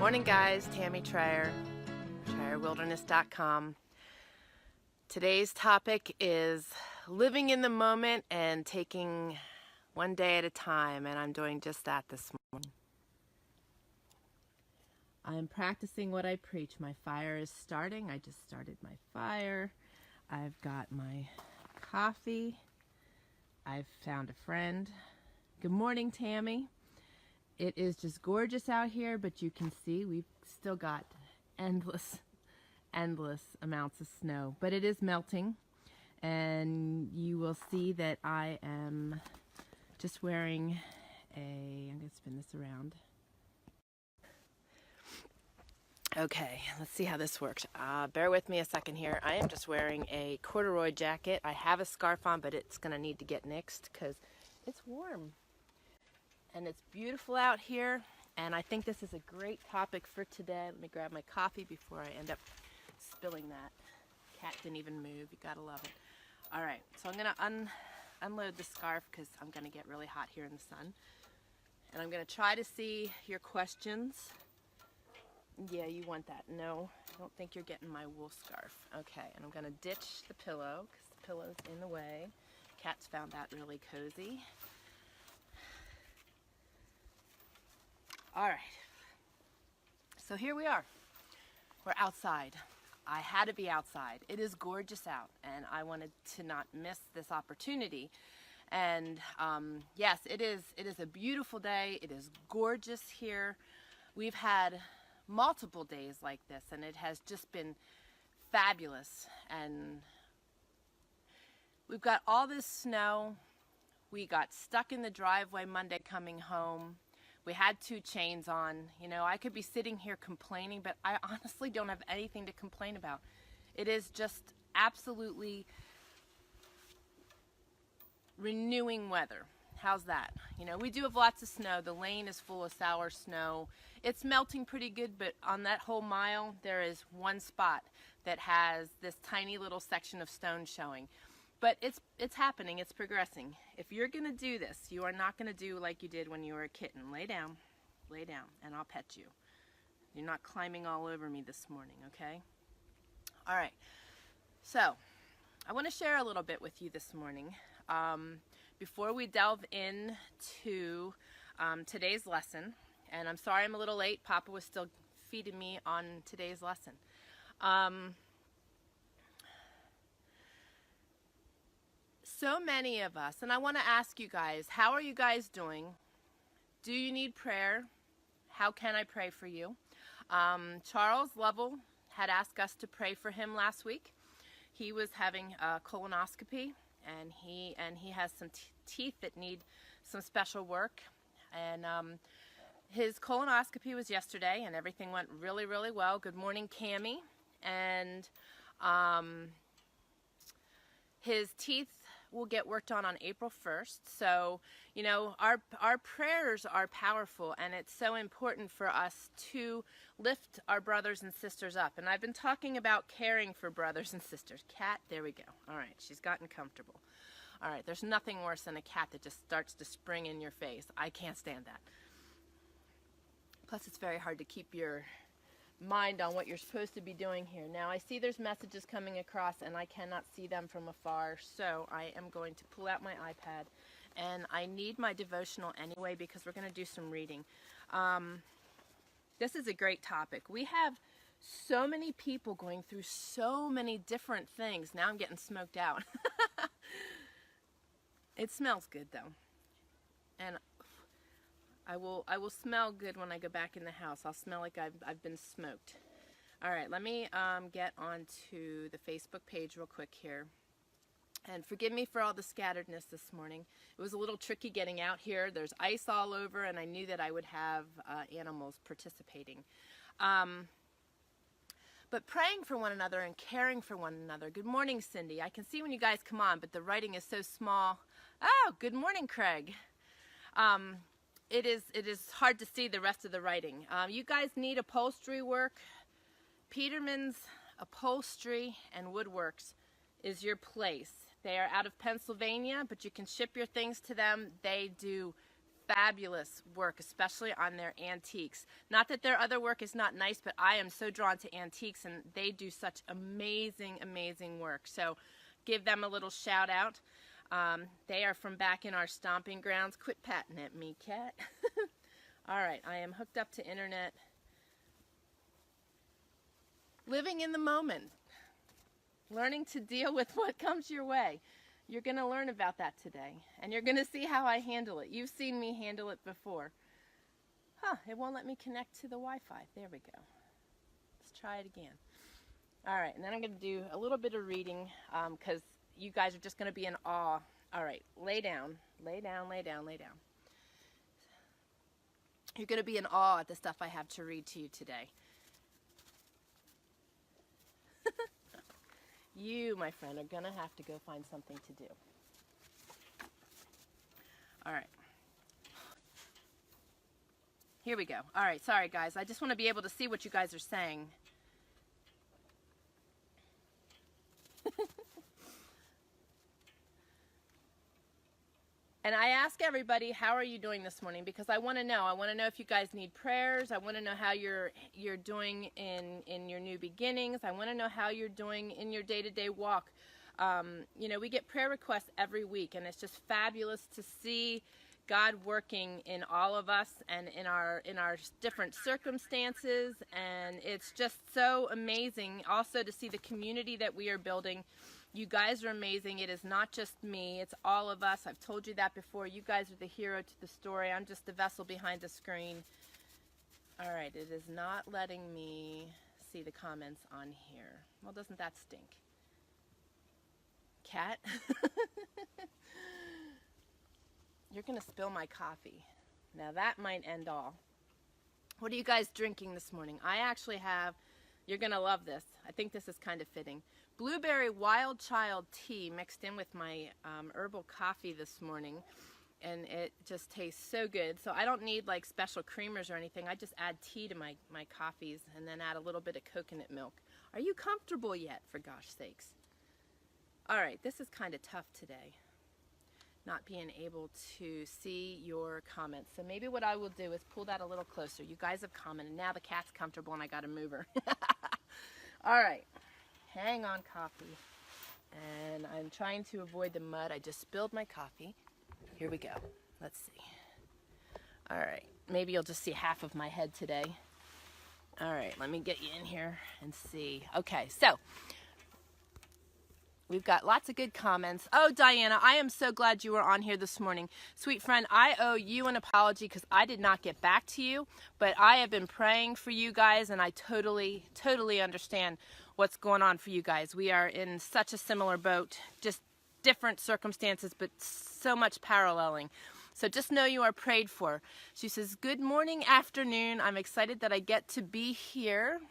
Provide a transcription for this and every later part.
morning, guys. Tammy Trier, TrierWilderness.com. Today's topic is living in the moment and taking one day at a time, and I'm doing just that this morning. I'm practicing what I preach. My fire is starting. I just started my fire. I've got my coffee. I've found a friend. Good morning, Tammy. It is just gorgeous out here, but you can see we've still got endless amounts of snow, but it is melting, and you will see that I am just wearing I'm going to spin this around. Okay, let's see how this works. Bear with me a second here. I am just wearing a corduroy jacket. I have a scarf on, but it's going to need to get nixed because it's warm. And it's beautiful out here, and I think this is a great topic for today. Let me grab my coffee before I end up spilling that. Cat didn't even move. You gotta love it. All right, so I'm gonna unload the scarf because I'm gonna get really hot here in the sun. And I'm gonna try to see your questions. Yeah, you want that. No, I don't think you're getting my wool scarf. Okay, and I'm gonna ditch the pillow because the pillow's in the way. Cat's found that really cozy. All right, so here we are. We're outside. I had to be outside. It is gorgeous out, and I wanted to not miss this opportunity. And yes, it is a beautiful day. It is gorgeous here. We've had multiple days like this, and it has just been fabulous. And we've got all this snow. We got stuck in the driveway Monday coming home. We had 2 chains on. You know, I could be sitting here complaining, but I honestly don't have anything to complain about. It is just absolutely renewing weather. How's that? You know, we do have lots of snow. The lane is full of sour snow. It's melting pretty good, but on that whole mile, there is one spot that has this tiny little section of stone showing. But it's happening, it's progressing. If you're gonna do this, you are not gonna do like you did when you were a kitten. Lay down, and I'll pet you. You're not climbing all over me this morning, okay? All right, so I wanna share a little bit with you this morning. Before we delve into today's lesson, and I'm sorry I'm a little late. Poppa was still feeding me on today's lesson. So many of us, and I want to ask you guys, how are you guys doing? Do you need prayer? How can I pray for you? Charles Lovell had asked us to pray for him last week. He was having a colonoscopy, and he has some teeth that need some special work. And his colonoscopy was yesterday, and everything went really, really well. Good morning, Cammie. And his teeth will get worked on April 1st. So, you know, our prayers are powerful, and it's so important for us to lift our brothers and sisters up. And I've been talking about caring for brothers and sisters. Cat, there we go. All right, she's gotten comfortable. All right, there's nothing worse than a cat that just starts to spring in your face. I can't stand that. Plus, it's very hard to keep your mind on what you're supposed to be doing here. Now, I see there's messages coming across, and I cannot see them from afar, so I am going to pull out my iPad, and I need my devotional anyway because we're going to do some reading. This is a great topic. We have so many people going through so many different things. Now I'm getting smoked out. It smells good, though, and I will smell good when I go back in the house. I'll smell like I've been smoked. All right, let me get onto the Facebook page real quick here. And forgive me for all the scatteredness this morning. It was a little tricky getting out here. There's ice all over, and I knew that I would have animals participating. But praying for one another and caring for one another. Good morning, Cindy. I can see when you guys come on, but the writing is so small. Oh, good morning, Craig. It is hard to see the rest of the writing. You guys need upholstery work. Peterman's Upholstery and Woodworks is your place. They are out of Pennsylvania, but you can ship your things to them. They do fabulous work, especially on their antiques. Not that their other work is not nice, but I am so drawn to antiques, and they do such amazing, amazing work. So give them a little shout out. They are from back in our stomping grounds. Quit patting at me, cat. All right, I am hooked up to internet. Living in the moment. Learning to deal with what comes your way. You're going to learn about that today. And you're going to see how I handle it. You've seen me handle it before. It won't let me connect to the Wi-Fi. There we go. Let's try it again. All right, and then I'm going to do a little bit of reading because you guys are just going to be in awe. All right, lay down. Lay down, lay down, lay down. You're going to be in awe at the stuff I have to read to you today. You, my friend, are going to have to go find something to do. All right. Here we go. All right, sorry, guys. I just want to be able to see what you guys are saying. And I ask everybody, how are you doing this morning? Because I want to know. I want to know if you guys need prayers. I want to know how you're doing in your new beginnings. I want to know how you're doing in your day-to-day walk. You know, we get prayer requests every week, and it's just fabulous to see God working in all of us and in our different circumstances. And it's just so amazing also to see the community that we are building. You guys are amazing. It is not just me. It's all of us. I've told you that before. You guys are the hero to the story. I'm just the vessel behind the screen. All right. It is not letting me see the comments on here. Well, doesn't that stink? Cat? You're going to spill my coffee. Now, that might end all. What are you guys drinking this morning? I actually have, you're going to love this. I think this is kind of fitting. Blueberry Wild Child tea mixed in with my herbal coffee this morning, and it just tastes so good. So I don't need like special creamers or anything. I just add tea to my coffees and then add a little bit of coconut milk. Are you comfortable yet, for gosh sakes? All right, this is kind of tough today, not being able to see your comments. So maybe what I will do is pull that a little closer. You guys have commented. Now the cat's comfortable and I got to move her. All right. Hang on, coffee. And I'm trying to avoid the mud. I just spilled my coffee. Here we go. Let's see. All right. Maybe you'll just see half of my head today. All right. Let me get you in here and see. Okay. So we've got lots of good comments. Oh, Dianna, I am so glad you were on here this morning. Sweet friend, I owe you an apology because I did not get back to you, but I have been praying for you guys, and I totally, totally understand what's going on for you guys. We are in such a similar boat, just different circumstances, but so much paralleling. So just know you are prayed for. She says, good morning, afternoon. I'm excited that I get to be here.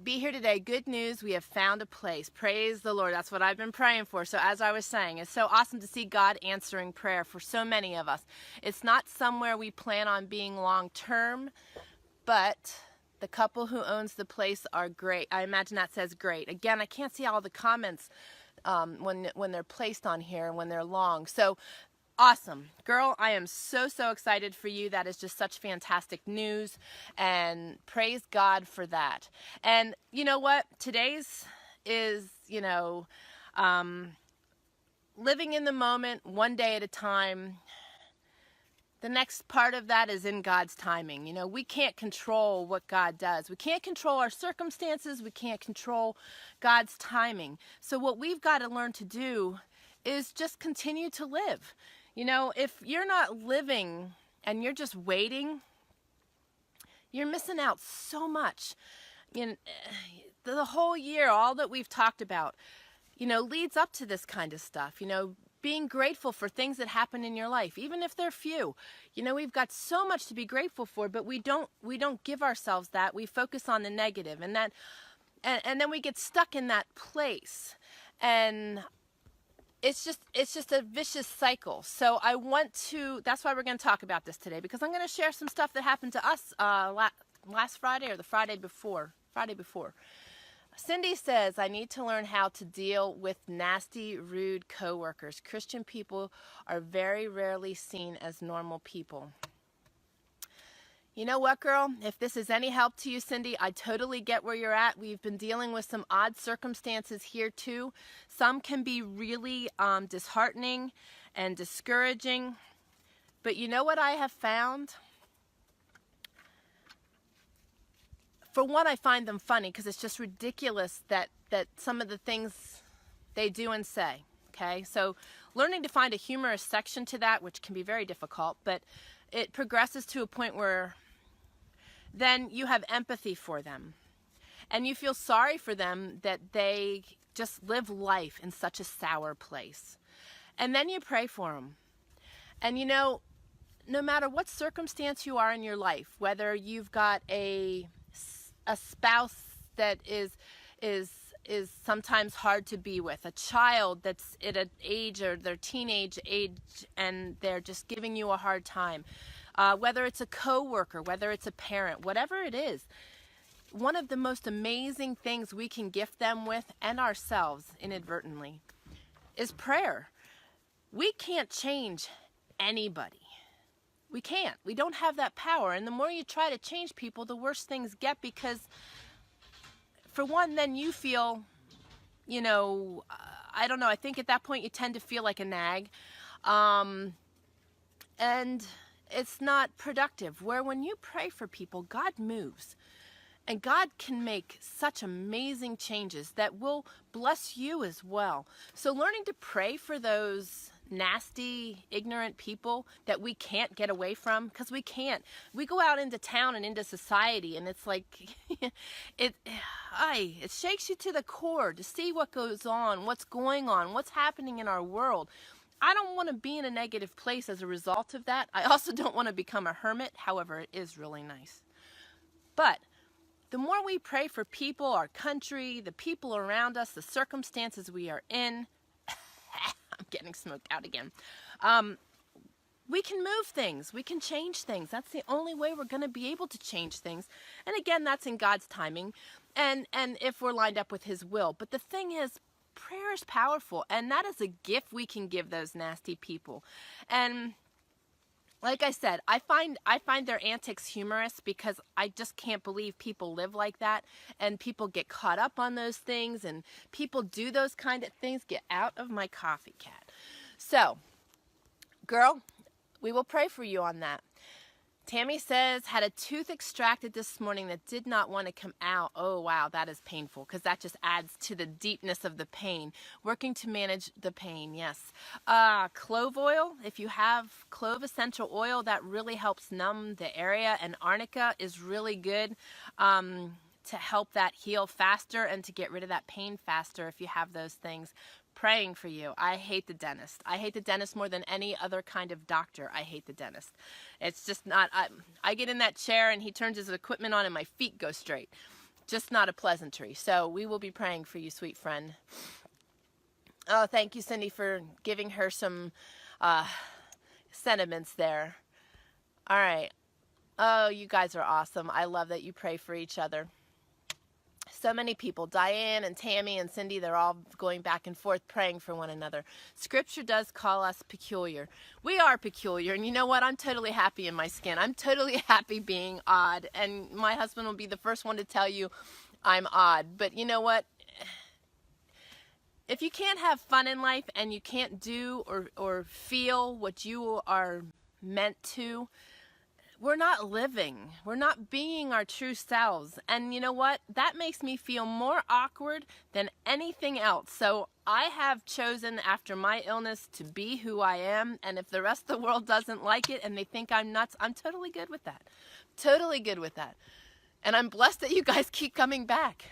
Be here today. Good news. We have found a place. Praise the Lord. That's what I've been praying for. So as I was saying, it's so awesome to see God answering prayer for so many of us. It's not somewhere we plan on being long term, but the couple who owns the place are great. I imagine that says great. Again, I can't see all the comments when they're placed on here and when they're long. So awesome. Girl, I am so, so excited for you. That is just such fantastic news, and praise God for that. And you know what? Today's is, you know, living in the moment, one day at a time. The next part of that is in God's timing. You know, we can't control what God does. We can't control our circumstances. We can't control God's timing. So what we've got to learn to do is just continue to live. You know, if you're not living and you're just waiting, you're missing out so much. You know, the whole year, all that we've talked about, you know, leads up to this kind of stuff. You know, being grateful for things that happen in your life, even if they're few. You know, we've got so much to be grateful for, but we don't give ourselves that. We focus on the negative, and then we get stuck in that place, and it's just a vicious cycle. So that's why we're going to talk about this today, because I'm going to share some stuff that happened to us last Friday or the Friday before. Cindy says, I need to learn how to deal with nasty, rude coworkers. Christian people are very rarely seen as normal people. You know what, girl? If this is any help to you, Cindy, I totally get where you're at. We've been dealing with some odd circumstances here, too. Some can be really disheartening and discouraging. But you know what I have found? For one, I find them funny because it's just ridiculous that some of the things they do and say, okay? So learning to find a humorous section to that, which can be very difficult, but it progresses to a point where then you have empathy for them. And you feel sorry for them that they just live life in such a sour place. And then you pray for them. And you know, no matter what circumstance you are in your life, whether you've got a spouse that is sometimes hard to be with, a child that's at an age or their teenage age and they're just giving you a hard time, whether it's a coworker, whether it's a parent, whatever it is, one of the most amazing things we can gift them with, and ourselves inadvertently, is prayer. We can't change anybody. We can't. We don't have that power. And the more you try to change people, the worse things get, because for one, then you feel, you know, I don't know, I think at that point you tend to feel like a nag. And it's not productive. Where when you pray for people, God moves. And God can make such amazing changes that will bless you as well. So learning to pray for those nasty, ignorant people that we can't get away from, because we can't. We go out into town and into society, and it's like, it shakes you to the core to see what goes on, what's going on, what's happening in our world. I don't want to be in a negative place as a result of that. I also don't want to become a hermit. However, it is really nice. But the more we pray for people, our country, the people around us, the circumstances we are in, I'm getting smoked out again. We can move things. We can change things. That's the only way we're going to be able to change things. And again, that's in God's timing and if we're lined up with His will. But the thing is, prayer is powerful, and that is a gift we can give those nasty people. And like I said, I find their antics humorous, because I just can't believe people live like that, and people get caught up on those things, and people do those kind of things. Get out of my coffee, cat. So, girl, we will pray for you on that. Tammy says, had a tooth extracted this morning that did not want to come out. Oh, wow, that is painful, because that just adds to the deepness of the pain. Working to manage the pain, yes. Clove oil, if you have clove essential oil, that really helps numb the area, and arnica is really good to help that heal faster and to get rid of that pain faster if you have those things. Praying for you. I hate the dentist. I hate the dentist more than any other kind of doctor. I hate the dentist. It's just not, I get in that chair and he turns his equipment on and my feet go straight. Just not a pleasantry. So we will be praying for you, sweet friend. Oh, thank you, Cindy, for giving her some sentiments there. All right. Oh, you guys are awesome. I love that you pray for each other. So many people, Diane and Tammy and Cindy, they're all going back and forth praying for one another. Scripture does call us peculiar. We are peculiar, and you know what? I'm totally happy in my skin. I'm totally happy being odd, and my husband will be the first one to tell you I'm odd. But you know what? If you can't have fun in life and you can't do or feel what you are meant to, we're not living. We're not being our true selves. And you know what? That makes me feel more awkward than anything else. So I have chosen after my illness to be who I am. And if the rest of the world doesn't like it and they think I'm nuts, I'm totally good with that. Totally good with that. And I'm blessed that you guys keep coming back.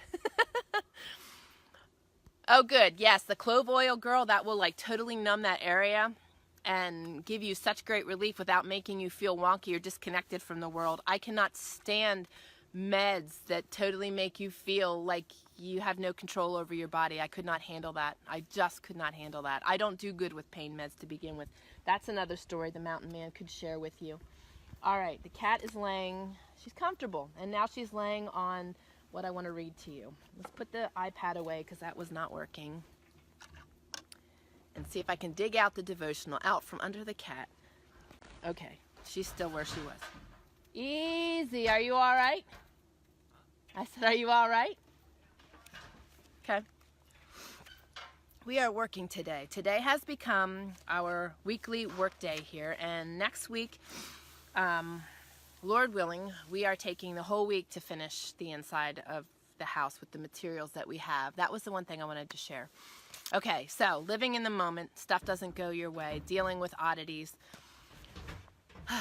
Oh, good. Yes, the clove oil, girl, that will like totally numb that area and give you such great relief without making you feel wonky or disconnected from the world. I cannot stand meds that totally make you feel like you have no control over your body. I could not handle that. I just could not handle that. I don't do good with pain meds to begin with. That's another story the mountain man could share with you. All right, the cat is laying, she's comfortable, and now she's laying on what I want to read to you. Let's put the iPad away because that was not working. And see if I can dig out the devotional out from under the cat. Okay, she's still where she was. Easy, are you all right? I said, are you all right? Okay. We are working today. Today has become our weekly work day here, and next week, Lord willing, we are taking the whole week to finish the inside of the house with the materials that we have. That was the one thing I wanted to share. Okay, so living in the moment, stuff doesn't go your way, dealing with oddities.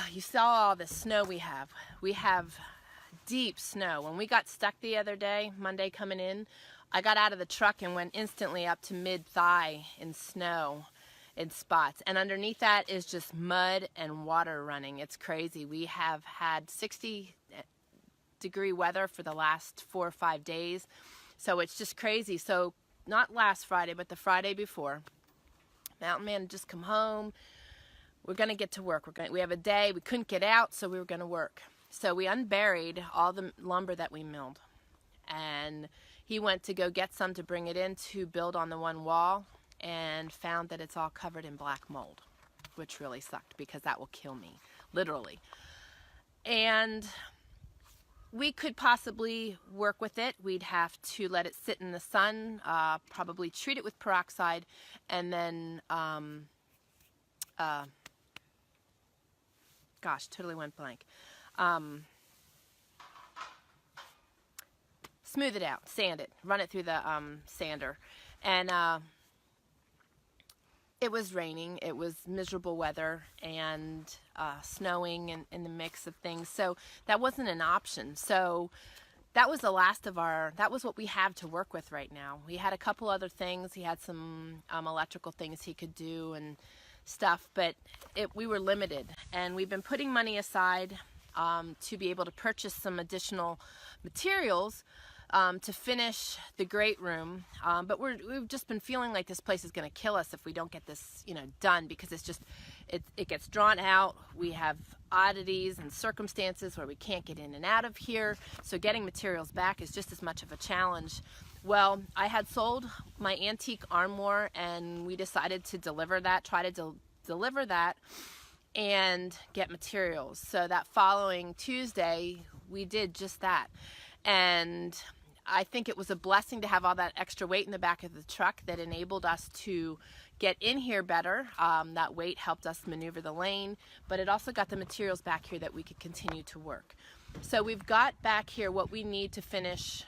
You saw all the snow we have. We have deep snow. When we got stuck the other day, Monday coming in, I got out of the truck and went instantly up to mid-thigh in snow in spots. And underneath that is just mud and water running. It's crazy. We have had 60-degree weather for the last 4 or 5 days. So it's just crazy. So not last Friday, but the Friday before, Mountain Man had just come home. We're going to get to work. We have a day. We couldn't get out, so we were going to work. So we unburied all the lumber that we milled. And he went to go get some to bring it in to build on the one wall and found that it's all covered in black mold, which really sucked because that will kill me, literally. And we could possibly work with it. We'd have to let it sit in the sun, probably treat it with peroxide, and then, gosh, totally went blank. Smooth it out, sand it, run it through the sander. And it was raining, it was miserable weather, and snowing in the mix of things. So that wasn't an option. So that was the last of that was what we have to work with right now. We had a couple other things. He had some electrical things he could do and stuff, but we were limited. And we've been putting money aside to be able to purchase some additional materials to finish the great room, but we've just been feeling like this place is going to kill us if we don't get this, done, because it gets drawn out. We have oddities and circumstances where we can't get in and out of here, so getting materials back is just as much of a challenge. Well, I had sold my antique armoire, and we decided to try to deliver that and get materials. So that following Tuesday, we did just that. And I think it was a blessing to have all that extra weight in the back of the truck that enabled us to get in here better. That weight helped us maneuver the lane, but it also got the materials back here that we could continue to work. So we've got back here what we need to finish,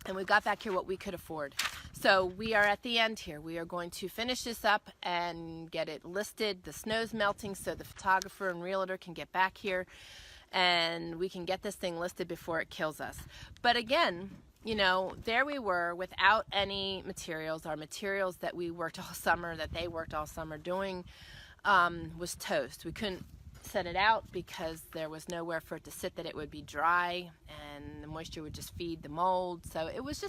and we've got back here what we could afford. So we are at the end here. We are going to finish this up and get it listed. The snow's melting, so the photographer and realtor can get back here, and we can get this thing listed before it kills us. But again, there we were without any materials. Our materials that we worked all summer, that they worked all summer doing, was toast. We couldn't set it out because there was nowhere for it to sit that it would be dry, and the moisture would just feed the mold. So it was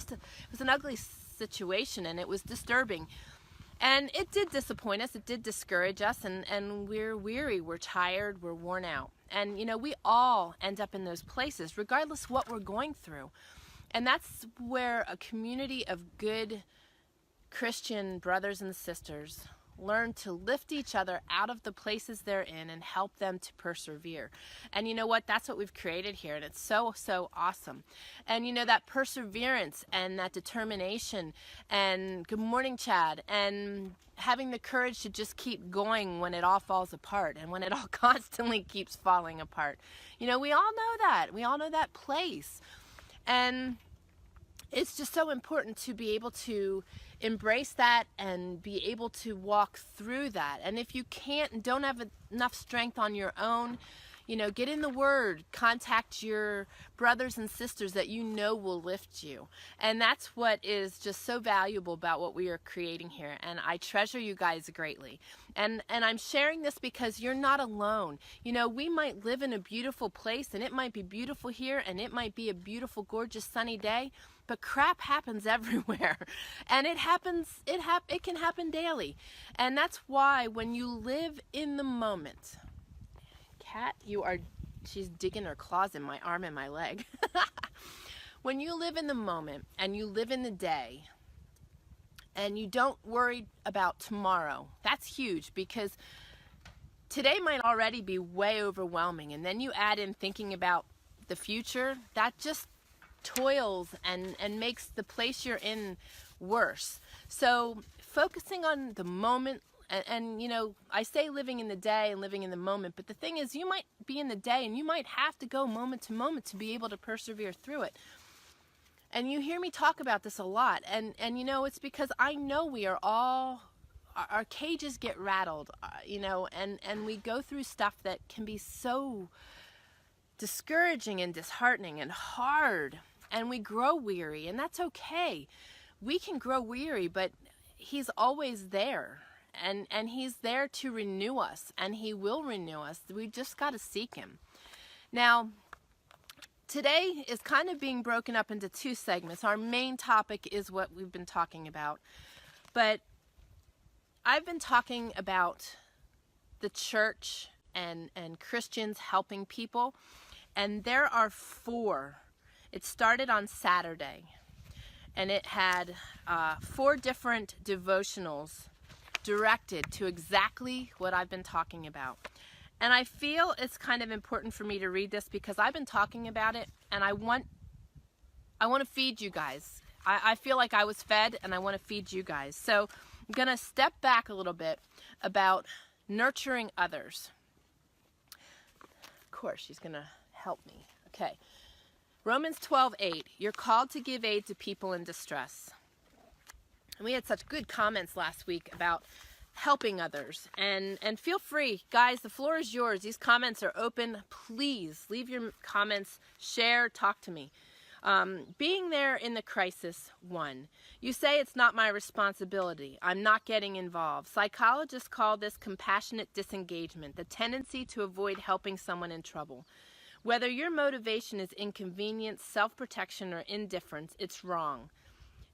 an ugly situation, and it was disturbing. And it did disappoint us, it did discourage us, and we're weary, we're tired, we're worn out. And we all end up in those places, regardless what we're going through. And that's where a community of good Christian brothers and sisters learn to lift each other out of the places they're in and help them to persevere. And you know what? That's what we've created here, and it's so, so awesome. And that perseverance and that determination, and good morning, Chad, and having the courage to just keep going when it all falls apart and when it all constantly keeps falling apart. We all know that. We all know that place. And it's just so important to be able to embrace that and be able to walk through that. And if you can't and don't have enough strength on your own, get in the Word, contact your brothers and sisters that will lift you. And that's what is just so valuable about what we are creating here. And I treasure you guys greatly. And I'm sharing this because you're not alone. We might live in a beautiful place, and it might be beautiful here, and it might be a beautiful, gorgeous, sunny day, but crap happens everywhere. And it can happen daily. And that's why when you live in the moment, Cat, she's digging her claws in my arm and my leg. when you live in the moment and you live in the day and you don't worry about tomorrow, that's huge, because today might already be way overwhelming, and then you add in thinking about the future, that just toils and makes the place you're in worse. So focusing on the moment, and you know, I say living in the day and living in the moment, but the thing is, you might be in the day and you might have to go moment to moment to be able to persevere through it. And you hear me talk about this a lot, and you know, it's because I know we are all, our cages get rattled, you know, and we go through stuff that can be so discouraging and disheartening and hard, and we grow weary, and that's okay. We can grow weary, but he's always there, and he's there to renew us, and he will renew us. We just got to seek him. Now, today is kind of being broken up into two segments. Our main topic is what we've been talking about, but I've been talking about the church and Christians helping people, and there are 4. It started on Saturday, and it had 4 different devotionals directed to exactly what I've been talking about. And I feel it's kind of important for me to read this because I've been talking about it, and I want to feed you guys. I feel like I was fed, and I want to feed you guys. So I'm going to step back a little bit about nurturing others. Of course, she's going to help me. Okay. Romans 12:8. You're called to give aid to people in distress. And we had such good comments last week about helping others. And feel free, guys, the floor is yours. These comments are open. Please leave your comments, share, talk to me. Being there in the crisis, 1. You say it's not my responsibility. I'm not getting involved. Psychologists call this compassionate disengagement, the tendency to avoid helping someone in trouble. Whether your motivation is inconvenience, self-protection, or indifference, it's wrong.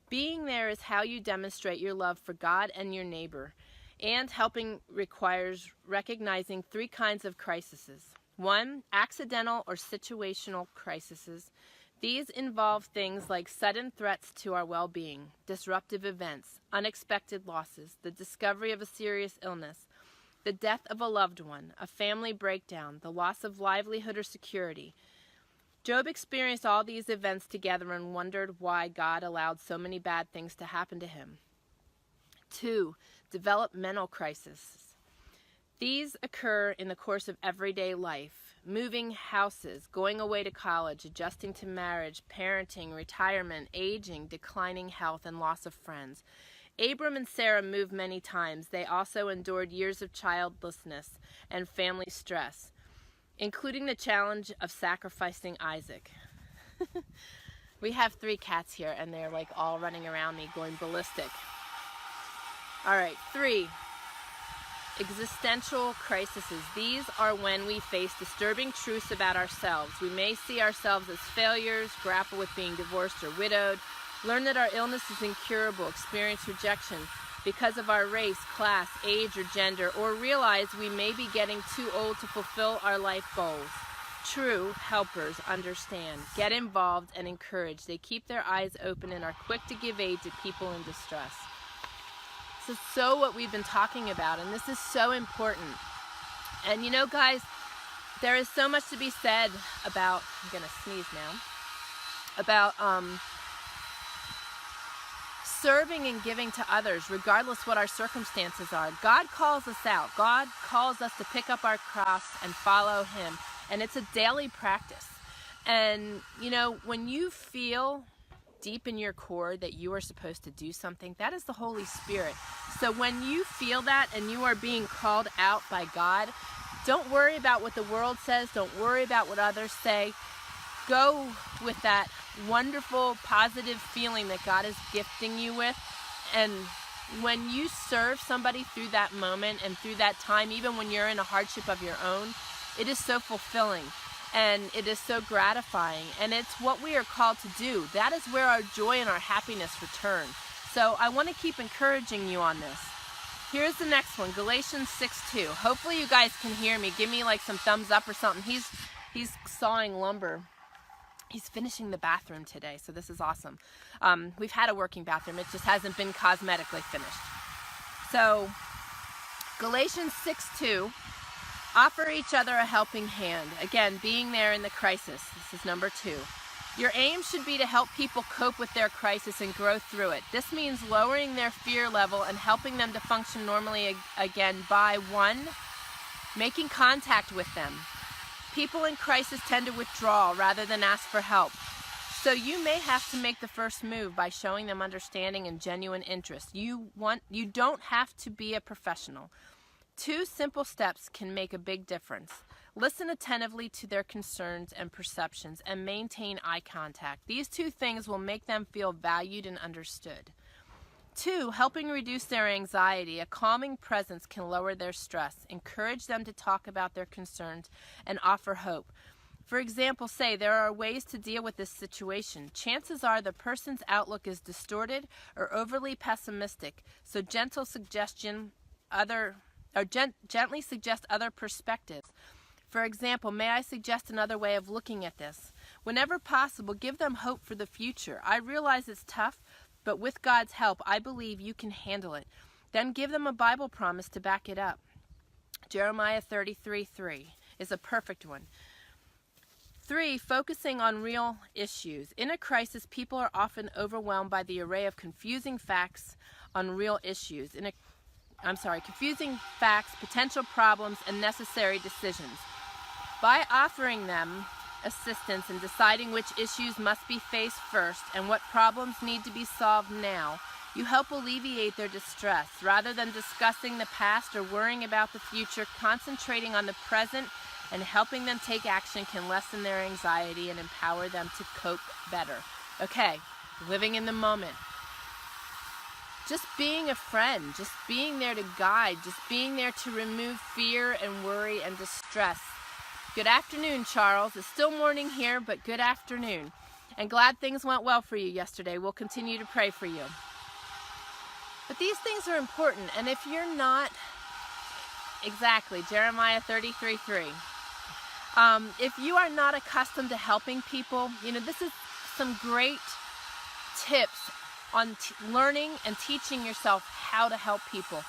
Being there is how you demonstrate your love for God and your neighbor. And helping requires recognizing 3 kinds of crises. 1, accidental or situational crises. These involve things like sudden threats to our well-being, disruptive events, unexpected losses, the discovery of a serious illness, the death of a loved one, a family breakdown, the loss of livelihood or security. Job experienced all these events together and wondered why God allowed so many bad things to happen to him. 2, developmental crises. These occur in the course of everyday life. Moving houses, going away to college, adjusting to marriage, parenting, retirement, aging, declining health, and loss of friends. Abram and Sarah moved many times. They also endured years of childlessness and family stress, including the challenge of sacrificing Isaac. We have 3 cats here, and they're like all running around me going ballistic. All right, 3. Existential crises. These are when we face disturbing truths about ourselves. We may see ourselves as failures, grapple with being divorced or widowed, learn that our illness is incurable, experience rejection because of our race, class, age, or gender, or realize we may be getting too old to fulfill our life goals. True helpers understand, get involved, and encourage. They keep their eyes open and are quick to give aid to people in distress. This is so what we've been talking about, and this is so important. And you know, guys, there is so much to be said about, I'm going to sneeze now, about serving and giving to others, regardless what our circumstances are. God calls us out. God calls us to pick up our cross and follow him. And it's a daily practice. And, you know, when you feel deep in your core that you are supposed to do something, that is the Holy Spirit. So when you feel that and you are being called out by God, don't worry about what the world says. Don't worry about what others say. Go with that wonderful, positive feeling that God is gifting you with. And when you serve somebody through that moment and through that time, even when you're in a hardship of your own, it is so fulfilling and it is so gratifying. And it's what we are called to do. That is where our joy and our happiness return. So I want to keep encouraging you on this. Here's the next one, Galatians 6:2. Hopefully you guys can hear me. Give me like some thumbs up or something. He's sawing lumber. He's finishing the bathroom today, so this is awesome. We've had a working bathroom. It just hasn't been cosmetically finished. So, Galatians 6:2, offer each other a helping hand. Again, being there in the crisis. This is number 2. Your aim should be to help people cope with their crisis and grow through it. This means lowering their fear level and helping them to function normally again by 1, making contact with them. People in crisis tend to withdraw rather than ask for help. So you may have to make the first move by showing them understanding and genuine interest. You don't have to be a professional. 2 simple steps can make a big difference. Listen attentively to their concerns and perceptions and maintain eye contact. These 2 things will make them feel valued and understood. 2, helping reduce their anxiety. A calming presence can lower their stress. Encourage them to talk about their concerns and offer hope. For example, say there are ways to deal with this situation. Chances are the person's outlook is distorted or overly pessimistic, so gently suggest other perspectives. For example, may I suggest another way of looking at this? Whenever possible, give them hope for the future. I realize it's tough, but with God's help, I believe you can handle it. Then give them a Bible promise to back it up. Jeremiah 33:3 is a perfect one. 3, focusing on real issues. In a crisis, people are often overwhelmed by the array of confusing facts on real issues. Confusing facts, potential problems, and necessary decisions. By offering them assistance in deciding which issues must be faced first and what problems need to be solved now, you help alleviate their distress. Rather than discussing the past or worrying about the future, concentrating on the present and helping them take action can lessen their anxiety and empower them to cope better. Okay, living in the moment. Just being a friend, just being there to guide, just being there to remove fear and worry and distress. Good afternoon, Charles. It's still morning here, but good afternoon. And glad things went well for you yesterday. We'll continue to pray for you. But these things are important, and if you're not, exactly, Jeremiah 33:3. If you are not accustomed to helping people, this is some great tips on learning and teaching yourself how to help people.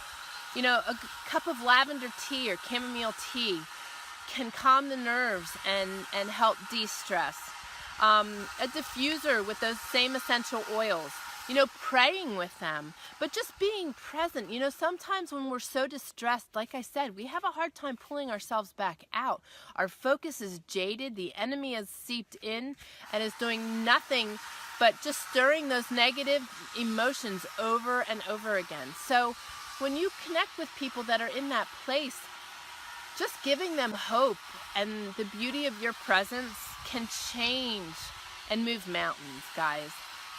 A cup of lavender tea or chamomile tea can calm the nerves and help de-stress. A diffuser with those same essential oils. Praying with them, but just being present. Sometimes when we're so distressed, like I said, we have a hard time pulling ourselves back out. Our focus is jaded. The enemy has seeped in and is doing nothing but just stirring those negative emotions over and over again. So when you connect with people that are in that place, just giving them hope and the beauty of your presence can change and move mountains, guys.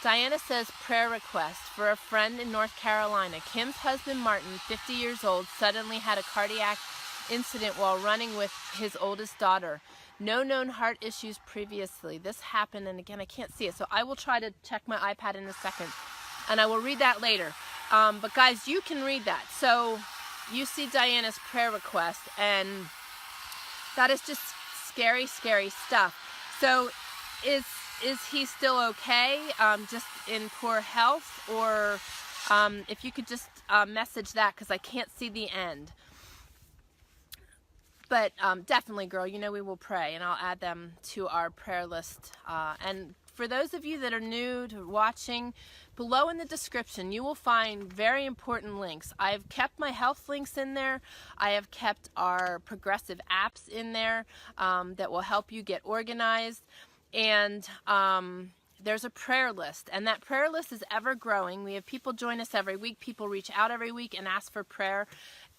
Dianna says, prayer request for a friend in North Carolina. Kim's husband, Martin, 50 years old, suddenly had a cardiac incident while running with his oldest daughter. No known heart issues previously. This happened, and again, I can't see it, so I will try to check my iPad in a second, and I will read that later. But guys, you can read that. So you see Diana's prayer request, and that is just scary, scary stuff. So is he still okay, just in poor health, or if you could just message that, because I can't see the end. But definitely, girl, we will pray, and I'll add them to our prayer list. And for those of you that are new to watching, below in the description, you will find very important links. I've kept my health links in there. I have kept our progressive apps in there that will help you get organized. And there's a prayer list, and that prayer list is ever growing. We have people join us every week. People reach out every week and ask for prayer.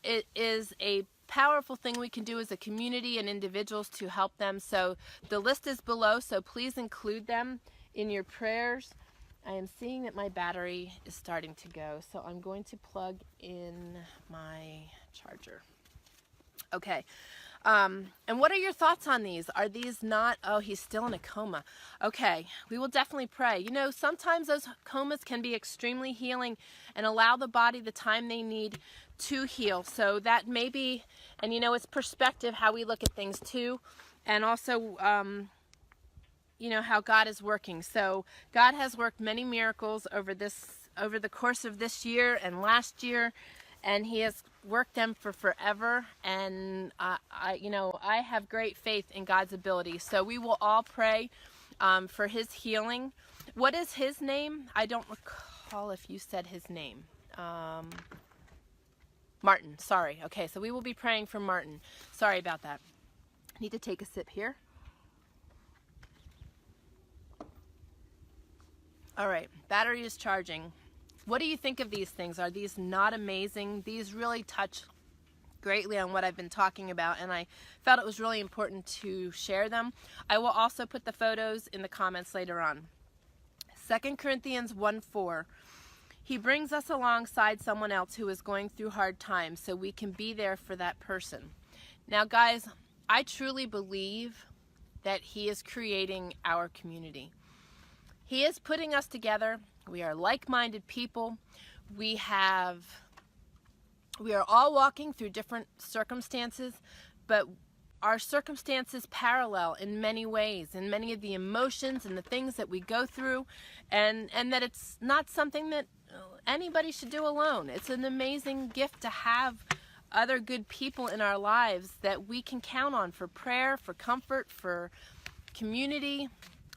It is a powerful thing we can do as a community and individuals to help them. So the list is below, so please include them in your prayers. I am seeing that my battery is starting to go, so I'm going to plug in my charger. Okay. And what are your thoughts on these? Are these not, oh, he's still in a coma. Okay, we will definitely pray. Sometimes those comas can be extremely healing and allow the body the time they need to heal. So that may be, and it's perspective, how we look at things too. And also, how God is working. So God has worked many miracles over the course of this year and last year, and he has worked them for forever. And I have great faith in God's ability. So we will all pray for his healing. What is his name? I don't recall if you said his name. Martin, sorry. Okay, so we will be praying for Martin. Sorry about that. I need to take a sip here. All right, battery is charging. What do you think of these things? Are these not amazing? These really touch greatly on what I've been talking about, and I felt it was really important to share them. I will also put the photos in the comments later on. 2 Corinthians 1:4. He brings us alongside someone else who is going through hard times so we can be there for that person. Now, guys, I truly believe that he is creating our community. He is putting us together. We are like-minded people. We are all walking through different circumstances, but our circumstances parallel in many ways, in many of the emotions and the things that we go through, and that it's not something that anybody should do alone. It's an amazing gift to have other good people in our lives that we can count on for prayer, for comfort, for community.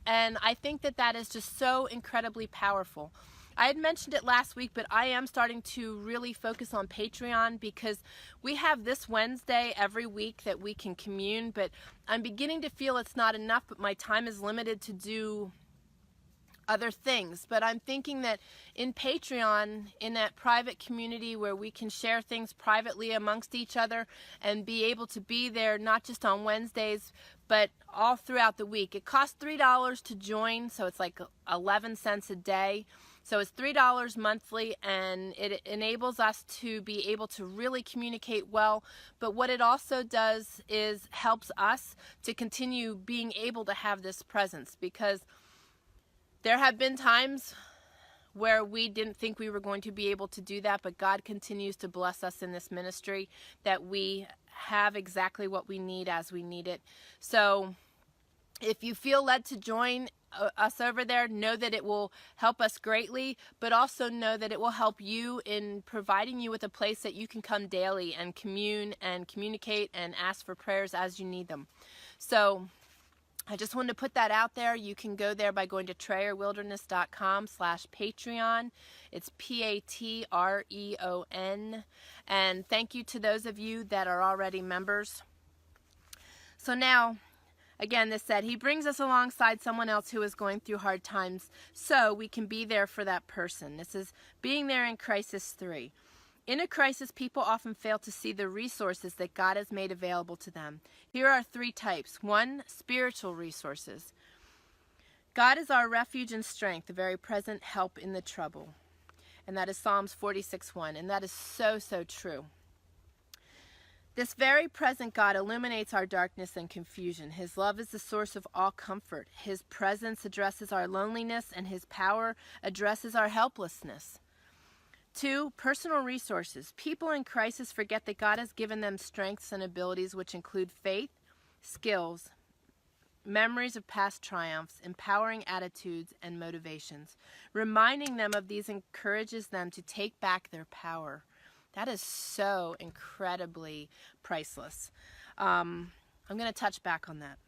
And I think that is just so incredibly powerful. I had mentioned it last week, but I am starting to really focus on Patreon because we have this Wednesday every week that we can commune, but I'm beginning to feel it's not enough, but my time is limited to do other things. But I'm thinking that in Patreon, in that private community where we can share things privately amongst each other and be able to be there not just on Wednesdays, but all throughout the week. It costs $3 to join, so it's like 11 cents a day. So it's $3 monthly, and it enables us to be able to really communicate well. But what it also does is helps us to continue being able to have this presence, because there have been times where we didn't think we were going to be able to do that, but God continues to bless us in this ministry, that we have exactly what we need as we need it. So if you feel led to join us over there, know that it will help us greatly, but also know that it will help you in providing you with a place that you can come daily and commune and communicate and ask for prayers as you need them. So I just wanted to put that out there. You can go there by going to trayerwilderness.com/Patreon. It's Patreon. And thank you to those of you that are already members. So now, again, this said, he brings us alongside someone else who is going through hard times so we can be there for that person. This is being there in crisis 3. In a crisis, people often fail to see the resources that God has made available to them. Here are 3 types. 1, spiritual resources. God is our refuge and strength, a very present help in the trouble. And that is Psalms 46:1. And that is so, so true. This very present God illuminates our darkness and confusion. His love is the source of all comfort. His presence addresses our loneliness, and his power addresses our helplessness. 2, personal resources. People in crisis forget that God has given them strengths and abilities which include faith, skills, memories of past triumphs, empowering attitudes, and motivations. Reminding them of these encourages them to take back their power. That is so incredibly priceless. I'm going to touch back on that.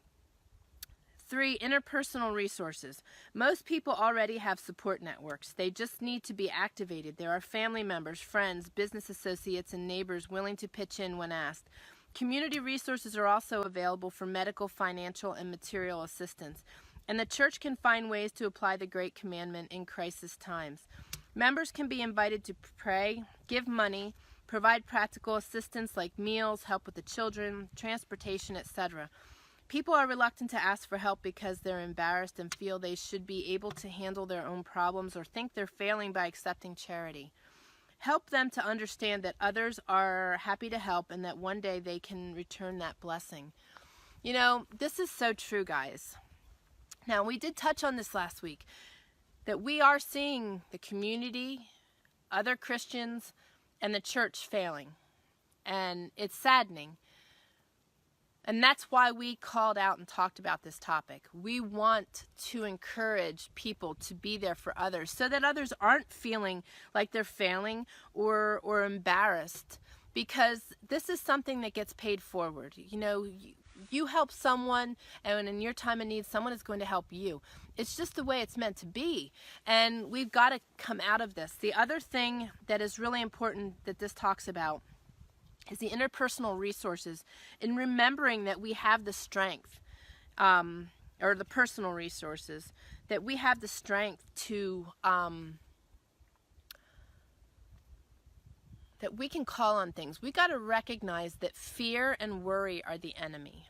3, interpersonal resources. Most people already have support networks. They just need to be activated. There are family members, friends, business associates, and neighbors willing to pitch in when asked. Community resources are also available for medical, financial, and material assistance. And the church can find ways to apply the Great Commandment in crisis times. Members can be invited to pray, give money, provide practical assistance like meals, help with the children, transportation, etc. People are reluctant to ask for help because they're embarrassed and feel they should be able to handle their own problems or think they're failing by accepting charity. Help them to understand that others are happy to help and that one day they can return that blessing. You know, this is so true, guys. Now, we did touch on this last week, that we are seeing the community, other Christians, and the church failing. And it's saddening. And that's why we called out and talked about this topic. We want to encourage people to be there for others so that others aren't feeling like they're failing or embarrassed, because this is something that gets paid forward. You know, you help someone, and in your time of need, someone is going to help you. It's just the way it's meant to be. And we've got to come out of this. The other thing that is really important that this talks about is the interpersonal resources, in remembering that we have the strength, or the personal resources, that we have the strength to, that we can call on things. We got to recognize that fear and worry are the enemy.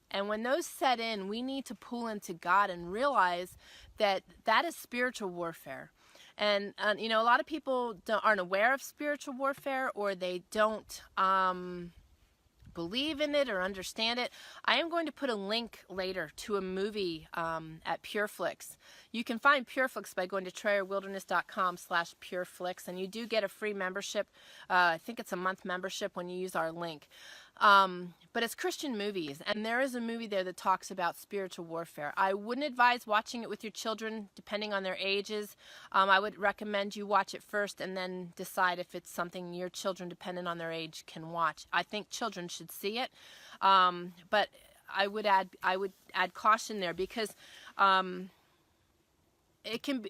And when those set in, we need to pull into God and realize that that is spiritual warfare. And you know, a lot of people aren't aware of spiritual warfare, or they don't believe in it or understand it. I am going to put a link later to a movie at PureFlix. You can find PureFlix by going to TrayerWilderness.com/PureFlix, and you do get a free membership. I think it's a month membership when you use our link. But it's Christian movies, and there is a movie there that talks about spiritual warfare. I wouldn't advise watching it with your children, depending on their ages. I would recommend you watch it first and then decide if it's something your children, depending on their age, can watch. I think children should see it, but I would add caution there, because it can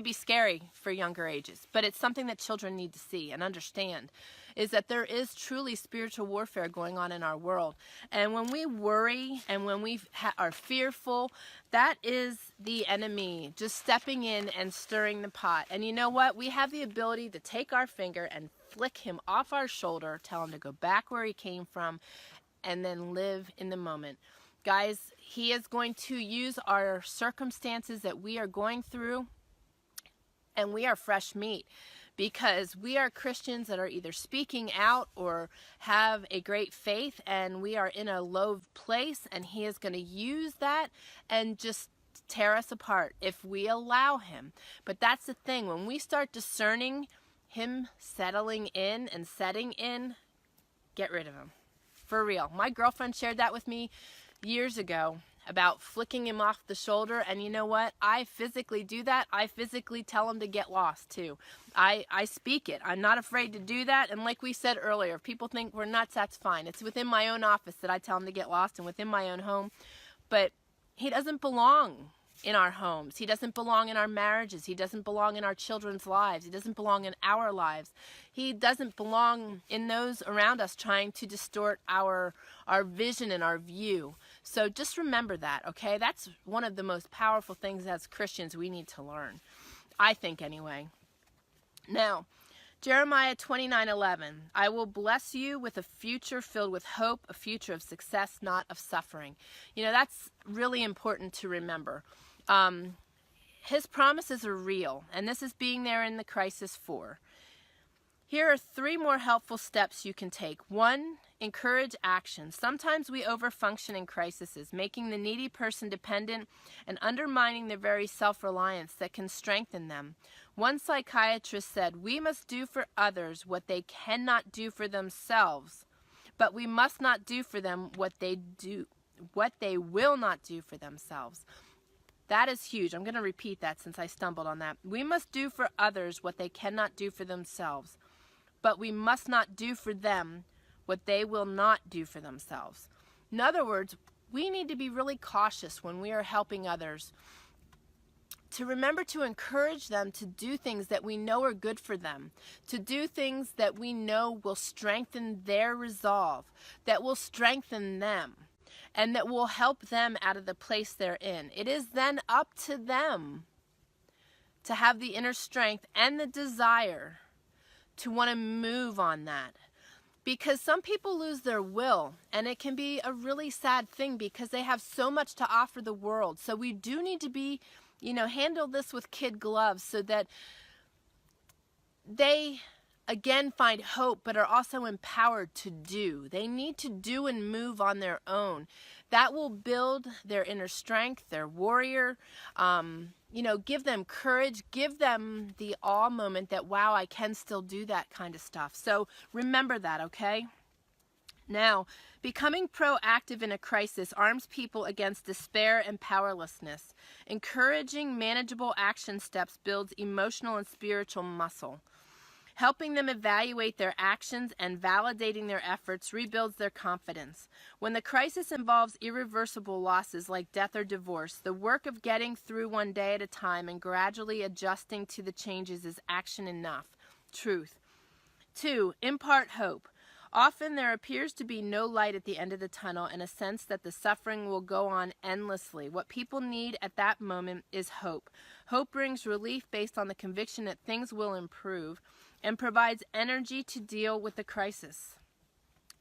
be scary for younger ages, but it's something that children need to see and understand, is that there is truly spiritual warfare going on in our world. And when we worry and when we are fearful, that is the enemy just stepping in and stirring the pot. And you know what? We have the ability to take our finger and flick him off our shoulder, tell him to go back where he came from, and then live in the moment. Guys, he is going to use our circumstances that we are going through, and we are fresh meat, because we are Christians that are either speaking out or have a great faith, and we are in a low place, and he is going to use that and just tear us apart if we allow him. But that's the thing. When we start discerning him settling in and setting in, get rid of him. For real. My girlfriend shared that with me years ago about flicking him off the shoulder, and you know what? I physically do that. I physically tell him to get lost too. I speak it. I'm not afraid to do that. And like we said earlier, if people think we're nuts, that's fine. It's within my own office that I tell him to get lost, and within my own home. But he doesn't belong in our homes. He doesn't belong in our marriages. He doesn't belong in our children's lives. He doesn't belong in our lives. He doesn't belong in those around us trying to distort our vision and our view. So just remember that, okay? That's one of the most powerful things as Christians we need to learn. I think anyway. Now, Jeremiah 29:11, I will bless you with a future filled with hope, a future of success, not of suffering. You know, that's really important to remember. His promises are real, and this is being there in the crisis 4. Here are 3 more helpful steps you can take. 1, encourage action. Sometimes we overfunction in crises, making the needy person dependent and undermining their very self-reliance that can strengthen them. One psychiatrist said, we must do for others what they cannot do for themselves, but we must not do for them what they will not do for themselves. That is huge. I'm going to repeat that since I stumbled on that. We must do for others what they cannot do for themselves, but we must not do for them what they will not do for themselves. In other words, we need to be really cautious when we are helping others, to remember to encourage them to do things that we know are good for them, to do things that we know will strengthen their resolve, that will strengthen them, and that will help them out of the place they're in. It is then up to them to have the inner strength and the desire to want to move on that. Because some people lose their will, and it can be a really sad thing because they have so much to offer the world. So we do need to be, handle this with kid gloves so that they, again, find hope, but are also empowered to do. They need to do and move on their own. That will build their inner strength, their warrior, give them courage, give them the awe moment that, wow, I can still do that kind of stuff. So remember that, okay? Now, becoming proactive in a crisis arms people against despair and powerlessness. Encouraging manageable action steps builds emotional and spiritual muscle. Helping them evaluate their actions and validating their efforts rebuilds their confidence. When the crisis involves irreversible losses like death or divorce, the work of getting through one day at a time and gradually adjusting to the changes is action enough. Truth. 2. Impart hope. Often there appears to be no light at the end of the tunnel and a sense that the suffering will go on endlessly. What people need at that moment is hope. Hope brings relief based on the conviction that things will improve and provides energy to deal with the crisis.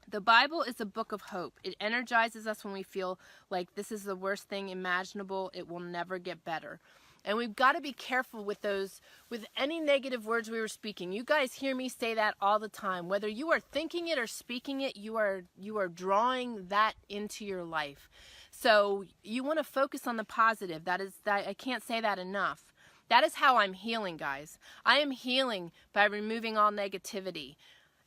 The Bible is a book of hope. It energizes us when we feel like this is the worst thing imaginable. It will never get better. And we've got to be careful with those, with any negative words we were speaking. You guys hear me say that all the time. Whether you are thinking it or speaking it, you are drawing that into your life. So you want to focus on the positive. That I can't say that enough. That is how I'm healing, guys. I am healing by removing all negativity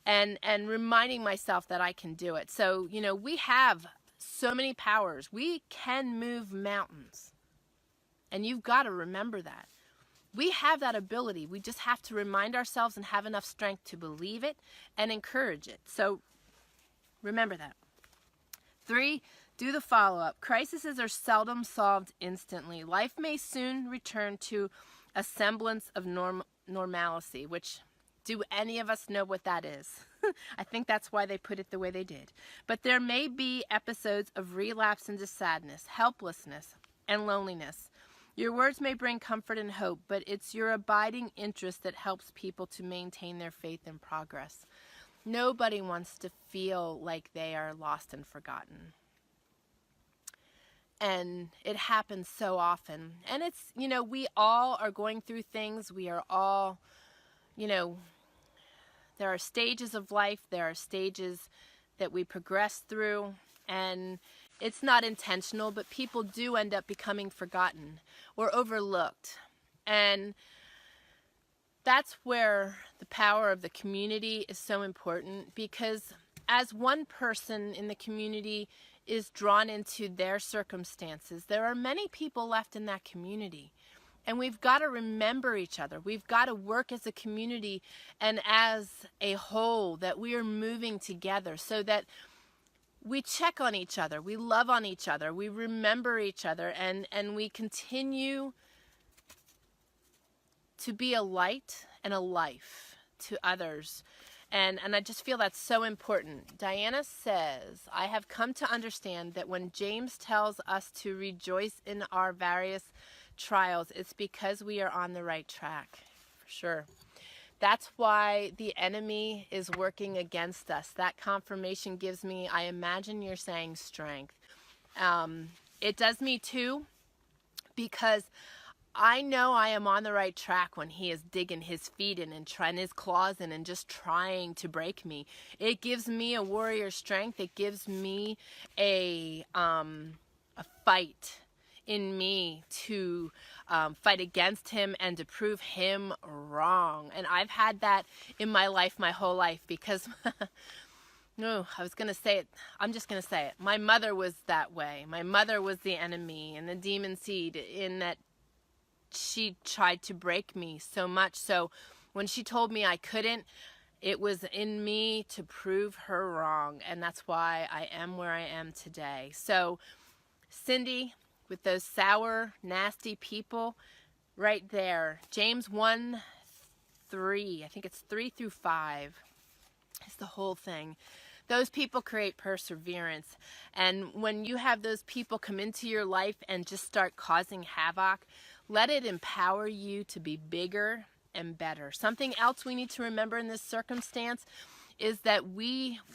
and reminding myself that I can do it. So, we have so many powers. We can move mountains. And you've got to remember that. We have that ability. We just have to remind ourselves and have enough strength to believe it and encourage it. So remember that. 3, do the follow-up. Crises are seldom solved instantly. Life may soon return to a semblance of normalcy, which, do any of us know what that is? I think that's why they put it the way they did. But there may be episodes of relapse into sadness, helplessness, and loneliness. Your words may bring comfort and hope, but it's your abiding interest that helps people to maintain their faith and progress. Nobody wants to feel like they are lost and forgotten. And it happens so often. And it's, we all are going through things. We are all, there are stages of life. There are stages that we progress through. And it's not intentional, but people do end up becoming forgotten or overlooked. And that's where the power of the community is so important, because as one person in the community is drawn into their circumstances, there are many people left in that community. And we've got to remember each other. We've got to work as a community and as a whole, that we are moving together so that we check on each other, we love on each other, we remember each other, and we continue to be a light and a life to others. And I just feel that's so important. Dianna says, I have come to understand that when James tells us to rejoice in our various trials, it's because we are on the right track, for sure. That's why the enemy is working against us. That confirmation gives me, I imagine you're saying, strength. It does me too, because I know I am on the right track when he is digging his feet in and trying his claws in and just trying to break me. It gives me a warrior strength. It gives me a fight in me to fight against him and to prove him wrong. And I've had that in my life, my whole life, because no, I was going to say it. I'm just going to say it. My mother was that way. My mother was the enemy and the demon seed, in that she tried to break me so much. So when she told me I couldn't, it was in me to prove her wrong. And that's why I am where I am today. So Cindy, with those sour, nasty people right there, James 1:3, I think it's 3-5, is the whole thing. Those people create perseverance. And when you have those people come into your life and just start causing havoc, let it empower you to be bigger and better. Something else we need to remember in this circumstance is that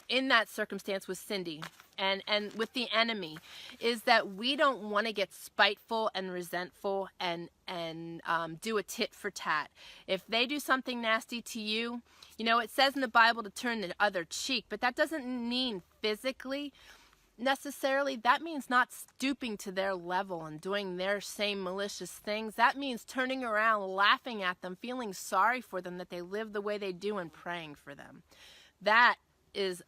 in that circumstance with Cindy and with the enemy, is that we don't want to get spiteful and resentful and do a tit for tat. If they do something nasty to you, it says in the Bible to turn the other cheek, but that doesn't mean physically necessarily. That means not stooping to their level and doing their same malicious things. That means turning around, laughing at them, feeling sorry for them that they live the way they do, and praying for them. That is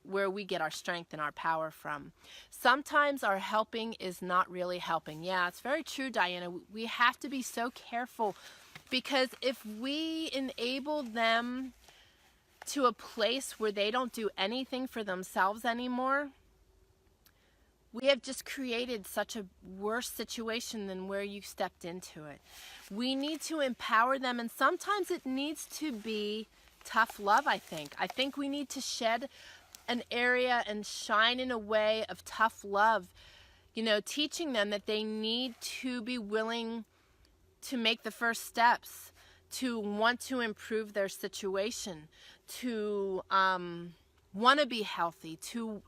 where we get our strength and our power from. Sometimes our helping is not really helping. Yeah, it's very true, Dianna. We have to be so careful, because if we enable them to a place where they don't do anything for themselves anymore, we have just created such a worse situation than where you stepped into it. We need to empower them, and sometimes it needs to be tough love, I think. I think we need to shed an area and shine in a way of tough love, you know, teaching them that they need to be willing to make the first steps, to want to improve their situation, to want to be healthy, to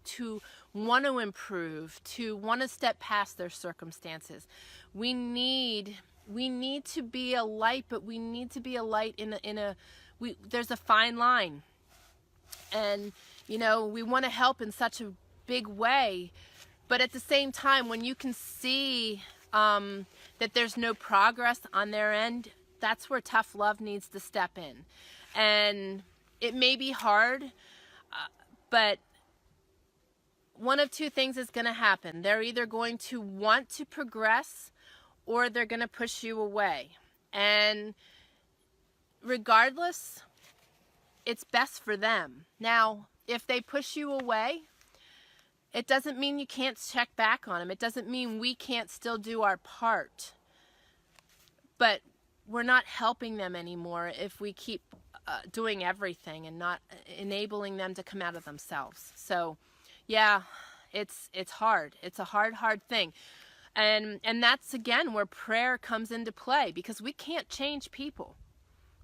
want to improve, to want to step past their circumstances. We need to be a light, but we need to be a light there's a fine line. And, you know, we want to help in such a big way, but at the same time, when you can see that there's no progress on their end, that's where tough love needs to step in. And it may be hard, but one of two things is going to happen. They're either going to want to progress, or they're going to push you away. And regardless, it's best for them. Now, if they push you away, it doesn't mean you can't check back on them. It doesn't mean we can't still do our part. But we're not helping them anymore if we keep doing everything and not enabling them to come out of themselves. So, yeah, it's hard. It's a hard thing. And that's, again, where prayer comes into play, because we can't change people.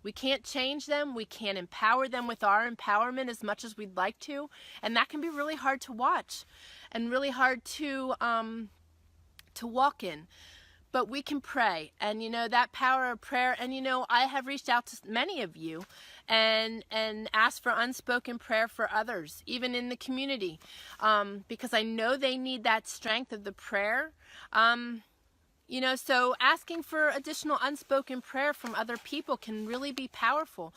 We can't change them. We can't empower them with our empowerment as much as we'd like to. And that can be really hard to watch and really hard to walk in. But we can pray, and you know, that power of prayer. And you know, I have reached out to many of you and asked for unspoken prayer for others, even in the community, because I know they need that strength of the prayer. You know, so asking for additional unspoken prayer from other people can really be powerful.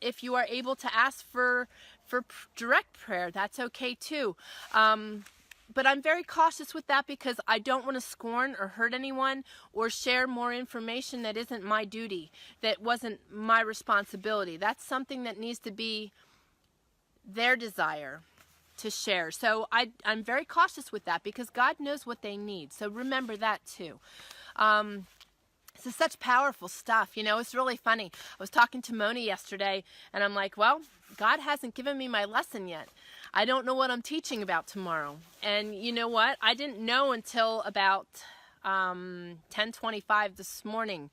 If you are able to ask for direct prayer, that's okay too. But I'm very cautious with that, because I don't want to scorn or hurt anyone or share more information that isn't my duty, that wasn't my responsibility. That's something that needs to be their desire to share. So I'm very cautious with that, because God knows what they need. So remember that too. This is such powerful stuff. You know, it's really funny. I was talking to Moni yesterday, and I'm like, well, God hasn't given me my lesson yet. I don't know what I'm teaching about tomorrow. And you know what? I didn't know until about 10:25 this morning.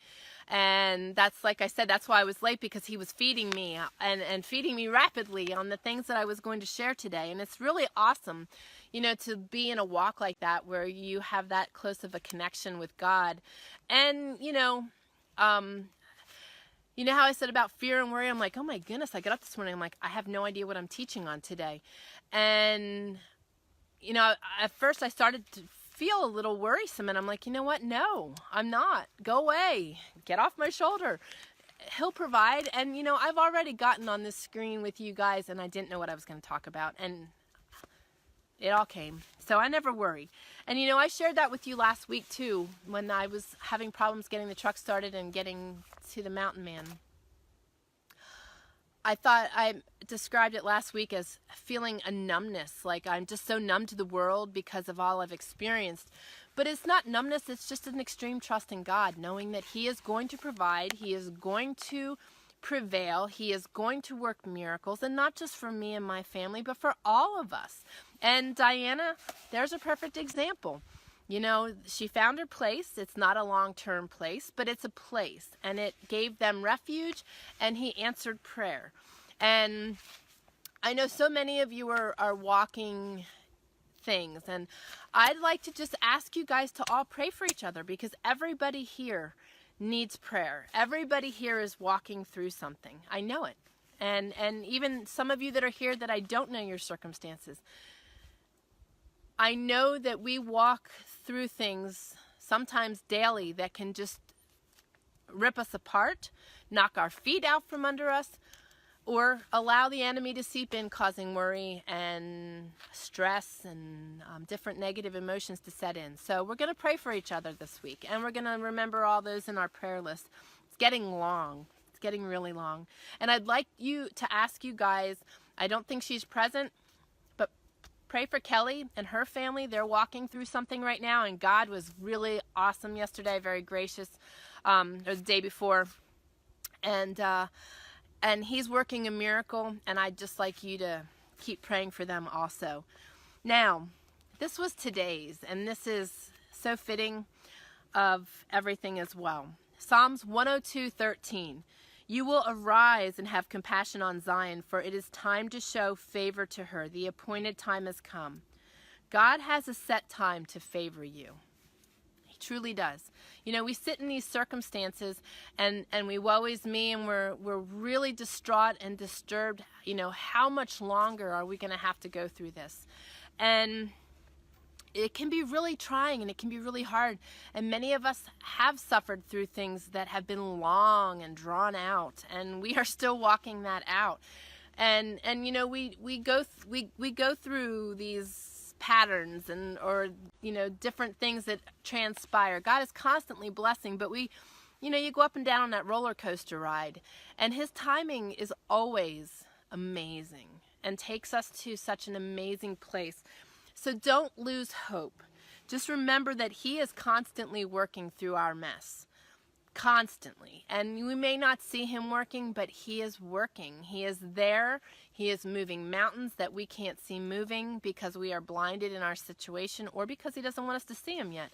And that's, like I said, that's why I was late, because he was feeding me and feeding me rapidly on the things that I was going to share today. And it's really awesome, you know, to be in a walk like that, where you have that close of a connection with God. And, you know how I said about fear and worry? I'm like, oh my goodness, I got up this morning, I'm like, I have no idea what I'm teaching on today. And, you know, at first I started to feel a little worrisome, and I'm like, you know what? No, I'm not. Go away. Get off my shoulder. He'll provide. And, you know, I've already gotten on this screen with you guys, and I didn't know what I was going to talk about. And it all came. So I never worry. And, you know, I shared that with you last week, too, when I was having problems getting the truck started and getting to the mountain man. I thought I described it last week as feeling a numbness, like I'm just so numb to the world because of all I've experienced. But it's not numbness, it's just an extreme trust in God, knowing that He is going to provide, He is going to prevail, He is going to work miracles, and not just for me and my family, but for all of us. And Dianna, there's a perfect example. You know, she found her place. It's not a long-term place, but it's a place. And it gave them refuge, and He answered prayer. And I know so many of you are walking things. And I'd like to just ask you guys to all pray for each other, because everybody here needs prayer. Everybody here is walking through something. I know it. And even some of you that are here that I don't know your circumstances, I know that we walk through things sometimes daily that can just rip us apart, knock our feet out from under us. or allow the enemy to seep in, causing worry and stress and different negative emotions to set in. So we're going to pray for each other this week, and we're going to remember all those in our prayer list. It's getting long. It's getting really long. And I'd like you to ask you guys, I don't think she's present, but pray for Kelly and her family. They're walking through something right now, and God was really awesome yesterday, very gracious, or the day before. And he's working a miracle, and I'd just like you to keep praying for them also. Now, this was today's, and this is so fitting of everything as well. Psalms 102:13. You will arise and have compassion on Zion, for it is time to show favor to her. The appointed time has come. God has a set time to favor you. He truly does. You know, we sit in these circumstances and we woe is me, and we're really distraught and disturbed. You know, how much longer are we going to have to go through this? And it can be really trying, and it can be really hard. And many of us have suffered through things that have been long and drawn out, and we are still walking that out. And you know, we go through these patterns or you know, different things that transpire. God is constantly blessing, but you know, you go up and down on that roller coaster ride, and his timing is always amazing and takes us to such an amazing place. So don't lose hope. Just remember that he is constantly working through our mess. Constantly. And we may not see him working, but he is working. He is there. He is moving mountains that we can't see moving because we are blinded in our situation, or because he doesn't want us to see him yet.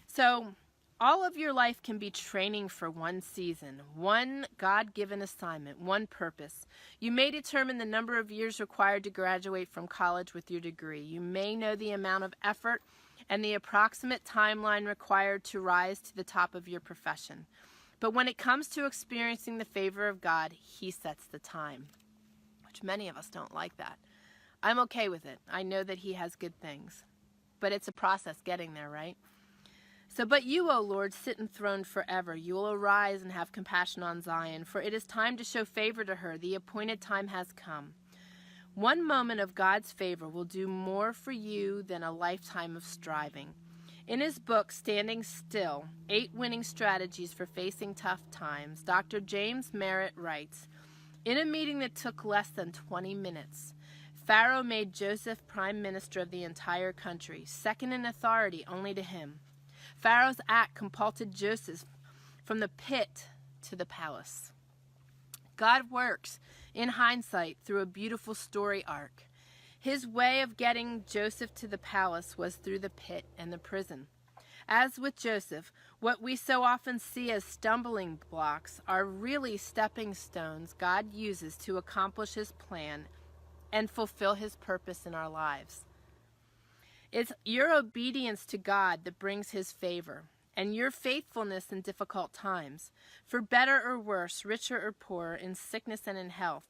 So all of your life can be training for one season, one God-given assignment, one purpose. You may determine the number of years required to graduate from college with your degree. You may know the amount of effort and the approximate timeline required to rise to the top of your profession. But when it comes to experiencing the favor of God, he sets the time, which many of us don't like that. I'm okay with it. I know that he has good things, but it's a process getting there, right? So, but you, O Lord, sit enthroned forever. You will arise and have compassion on Zion, for it is time to show favor to her. The appointed time has come. One moment of God's favor will do more for you than a lifetime of striving. In his book, Standing Still, 8 Winning Strategies for Facing Tough Times, Dr. James Merritt writes, in a meeting that took less than 20 minutes, Pharaoh made Joseph prime minister of the entire country, second in authority only to him. Pharaoh's act compelled Joseph from the pit to the palace. God works, in hindsight, through a beautiful story arc. His way of getting Joseph to the palace was through the pit and the prison. As with Joseph, what we so often see as stumbling blocks are really stepping stones God uses to accomplish his plan and fulfill his purpose in our lives. It's your obedience to God that brings his favor, and your faithfulness in difficult times, for better or worse, richer or poorer, in sickness and in health.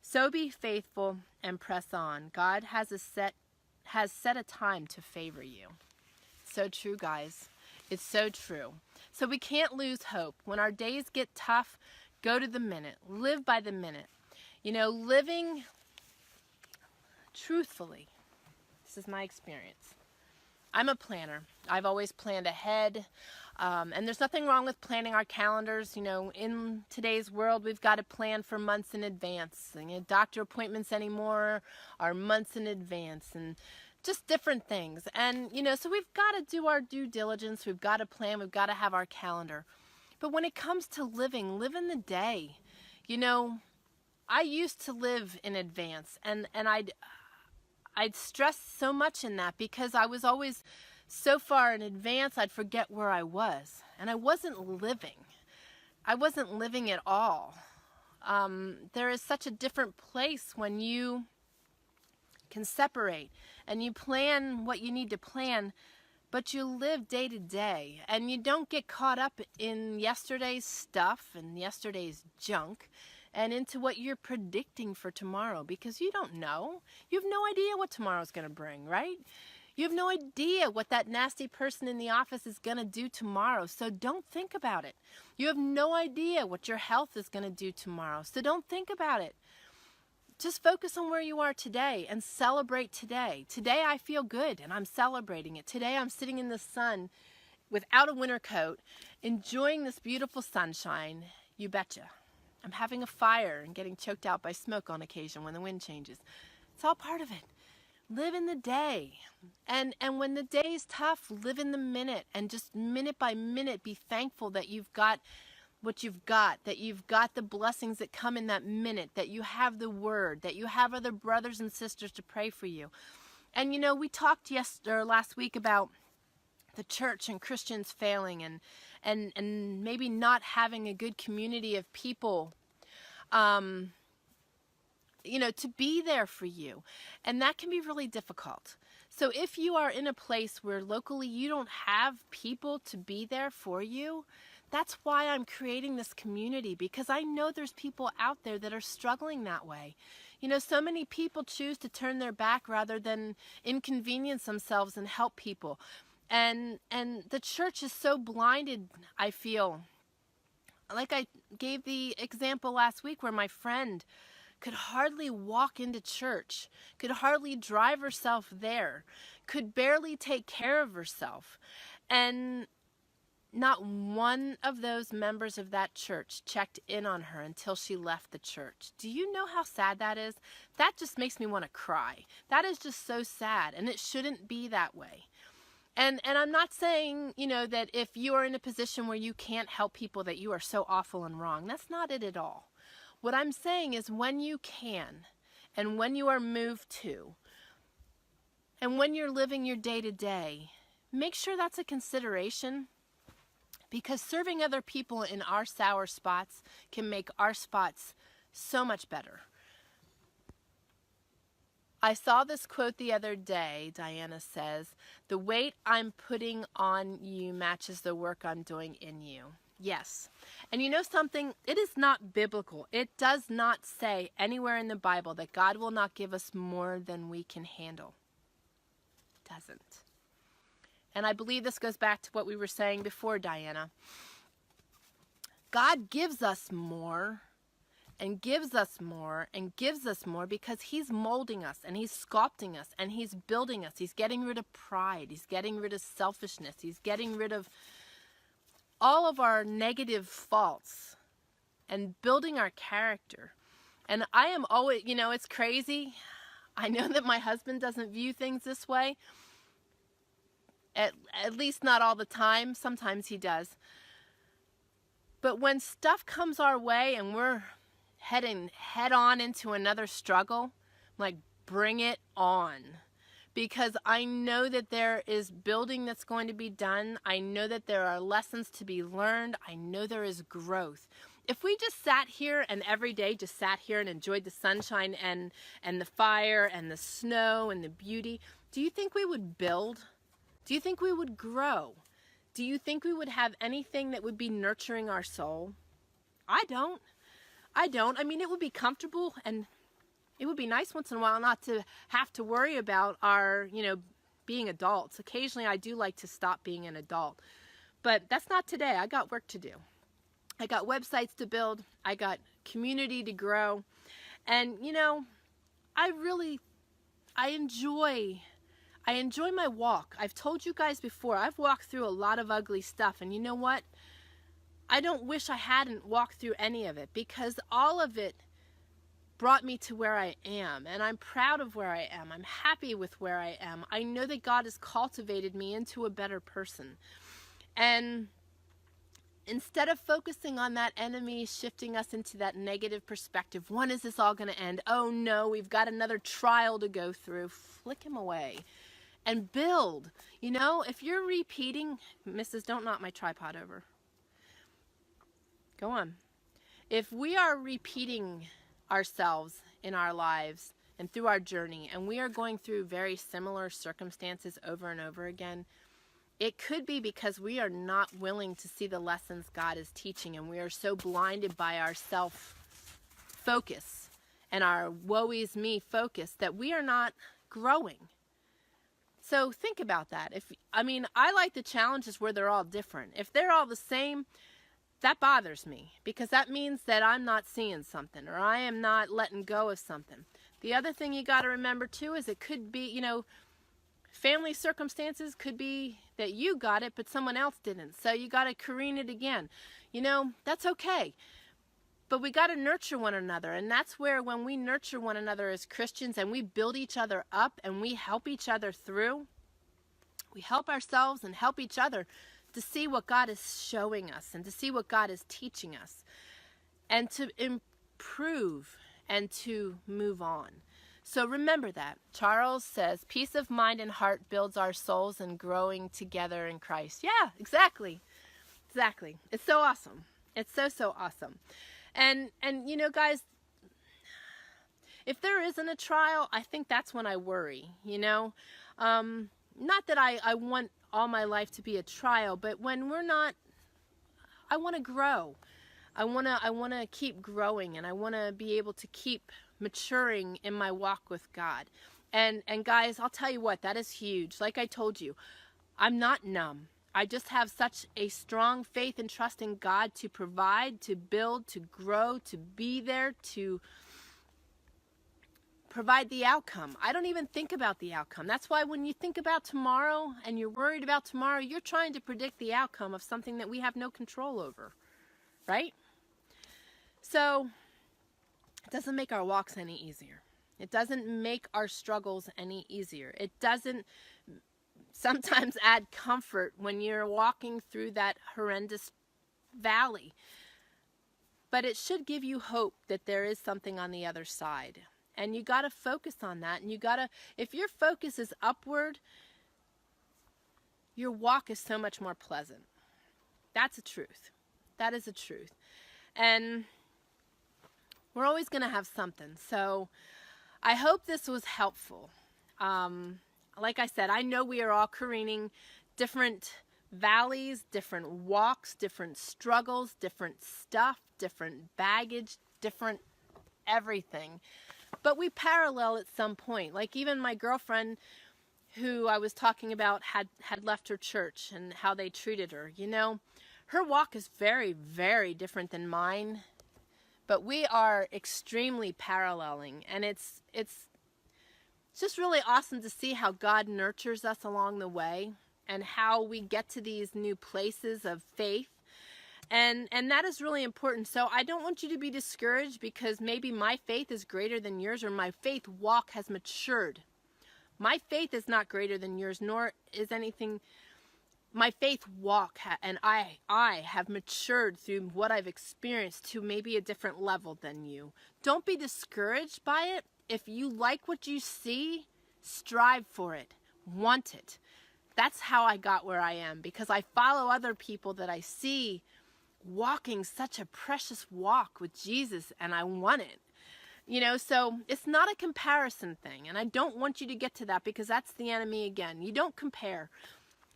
So be faithful and press on. God has set a time to favor you. So true, guys. It's so true. So we can't lose hope. When our days get tough, go to the minute. Live by the minute. You know, living truthfully. This is my experience. I'm a planner. I've always planned ahead. And there's nothing wrong with planning our calendars. You know, in today's world, we've got to plan for months in advance. And, you know, doctor appointments anymore are months in advance, and just different things. And, you know, so we've got to do our due diligence. We've got to plan. We've got to have our calendar. But when it comes to living, live in the day. You know, I used to live in advance, and I'd stress so much in that because I was always so far in advance, I'd forget where I was. And I wasn't living. I wasn't living at all. There is such a different place when you can separate and you plan what you need to plan, but you live day to day, and you don't get caught up in yesterday's stuff and yesterday's junk and into what you're predicting for tomorrow, because you don't know. You have no idea what tomorrow's going to bring, right? You have no idea what that nasty person in the office is going to do tomorrow, so don't think about it. You have no idea what your health is going to do tomorrow, so don't think about it. Just focus on where you are today and celebrate today. Today I feel good and I'm celebrating it. Today I'm sitting in the sun without a winter coat, enjoying this beautiful sunshine. You betcha. I'm having a fire and getting choked out by smoke on occasion when the wind changes. It's all part of it. Live in the day. And when the day is tough, live in the minute. And just minute by minute, be thankful that you've got what you've got, that you've got the blessings that come in that minute, that you have the word, that you have other brothers and sisters to pray for you. And you know, we talked last week about the church and Christians failing and maybe not having a good community of people to be there for you. And that can be really difficult. So if you are in a place where locally you don't have people to be there for you, that's why I'm creating this community, because I know there's people out there that are struggling that way. You know, so many people choose to turn their back rather than inconvenience themselves and help people. And the church is so blinded, I feel. Like I gave the example last week where my friend could hardly walk into church, could hardly drive herself there, could barely take care of herself. And not one of those members of that church checked in on her until she left the church. Do you know how sad that is? That just makes me want to cry. That is just so sad, and it shouldn't be that way. And I'm not saying, that if you are in a position where you can't help people that you are so awful and wrong. That's not it at all. What I'm saying is when you can, and when you are moved to, and when you're living your day-to-day, make sure that's a consideration, because serving other people in our sour spots can make our spots so much better. I saw this quote the other day. Dianna says, "The weight I'm putting on you matches the work I'm doing in you." Yes. And you know something? It is not biblical. It does not say anywhere in the Bible that God will not give us more than we can handle. It doesn't. And I believe this goes back to what we were saying before, Dianna. God gives us more and gives us more and gives us more because he's molding us and he's sculpting us and he's building us. He's getting rid of pride. He's getting rid of selfishness. He's getting rid of all of our negative faults and building our character. And I am always, it's crazy. I know that my husband doesn't view things this way. At least not all the time. Sometimes he does. But when stuff comes our way and we're heading head on into another struggle, I'm like, bring it on. Because I know that there is building that's going to be done. I know that there are lessons to be learned. I know there is growth. If we just sat here and every day just sat here and enjoyed the sunshine and the fire and the snow and the beauty, do you think we would build? Do you think we would grow? Do you think we would have anything that would be nurturing our soul? I don't. I mean, it would be comfortable and it would be nice once in a while not to have to worry about our, being adults. Occasionally I do like to stop being an adult. But that's not today. I got work to do. I got websites to build. I got community to grow. And, I enjoy my walk. I've told you guys before, I've walked through a lot of ugly stuff. And you know what? I don't wish I hadn't walked through any of it, because all of it brought me to where I am, and I'm proud of where I am. I'm happy with where I am. I know that God has cultivated me into a better person. And instead of focusing on that enemy shifting us into that negative perspective, when is this all going to end? Oh no, we've got another trial to go through. Flick him away and build. If you're repeating, Mrs., don't knock my tripod over. Go on. If we are repeating ourselves in our lives and through our journey, and we are going through very similar circumstances over and over again, it could be because we are not willing to see the lessons God is teaching, and we are so blinded by our self-focus and our woe is me focus that we are not growing. So think about that. I like the challenges where they're all different. If they're all the same, that bothers me, because that means that I'm not seeing something, or I am not letting go of something. The other thing you got to remember too is it could be, family circumstances could be that you got it, but someone else didn't. So you got to careen it again. That's okay. But we got to nurture one another. And that's where, when we nurture one another as Christians and we build each other up and we help each other through, we help ourselves and help each other to see what God is showing us and to see what God is teaching us and to improve and to move on. So remember that. Charles says, peace of mind and heart builds our souls and growing together in Christ. Yeah, exactly. Exactly. It's so awesome. It's so awesome. And guys, if there isn't a trial, I think that's when I worry, Not that I want all my life to be a trial, but when we're not, I want to grow. I want to keep growing, and I want to be able to keep maturing in my walk with God. And guys, I'll tell you what, that is huge. Like I told you, I'm not numb. I just have such a strong faith and trust in God to provide, to build, to grow, to be there, to provide the outcome. I don't even think about the outcome. That's why when you think about tomorrow and you're worried about tomorrow, you're trying to predict the outcome of something that we have no control over, right? So it doesn't make our walks any easier. It doesn't make our struggles any easier. It doesn't sometimes add comfort when you're walking through that horrendous valley. But it should give you hope that there is something on the other side. And you got to focus on that. And if your focus is upward, your walk is so much more pleasant. That's a truth. That is a truth. And we're always going to have something. So I hope this was helpful. Like I said, I know we are all careening different valleys, different walks, different struggles, different stuff, different baggage, different everything. But we parallel at some point. Like even my girlfriend who I was talking about had left her church and how they treated her. Her walk is very, very different than mine. But we are extremely paralleling. And it's just really awesome to see how God nurtures us along the way and how we get to these new places of faith. And that is really important. So I don't want you to be discouraged because maybe my faith is greater than yours, or my faith walk has matured. My faith is not greater than yours, nor is anything. My faith walk and I have matured through what I've experienced to maybe a different level than you. Don't be discouraged by it. If you like what you see, strive for it. Want it. That's how I got where I am, because I follow other people that I see walking such a precious walk with Jesus, and I want it. So it's not a comparison thing, and I don't want you to get to that, because that's the enemy again. You don't compare,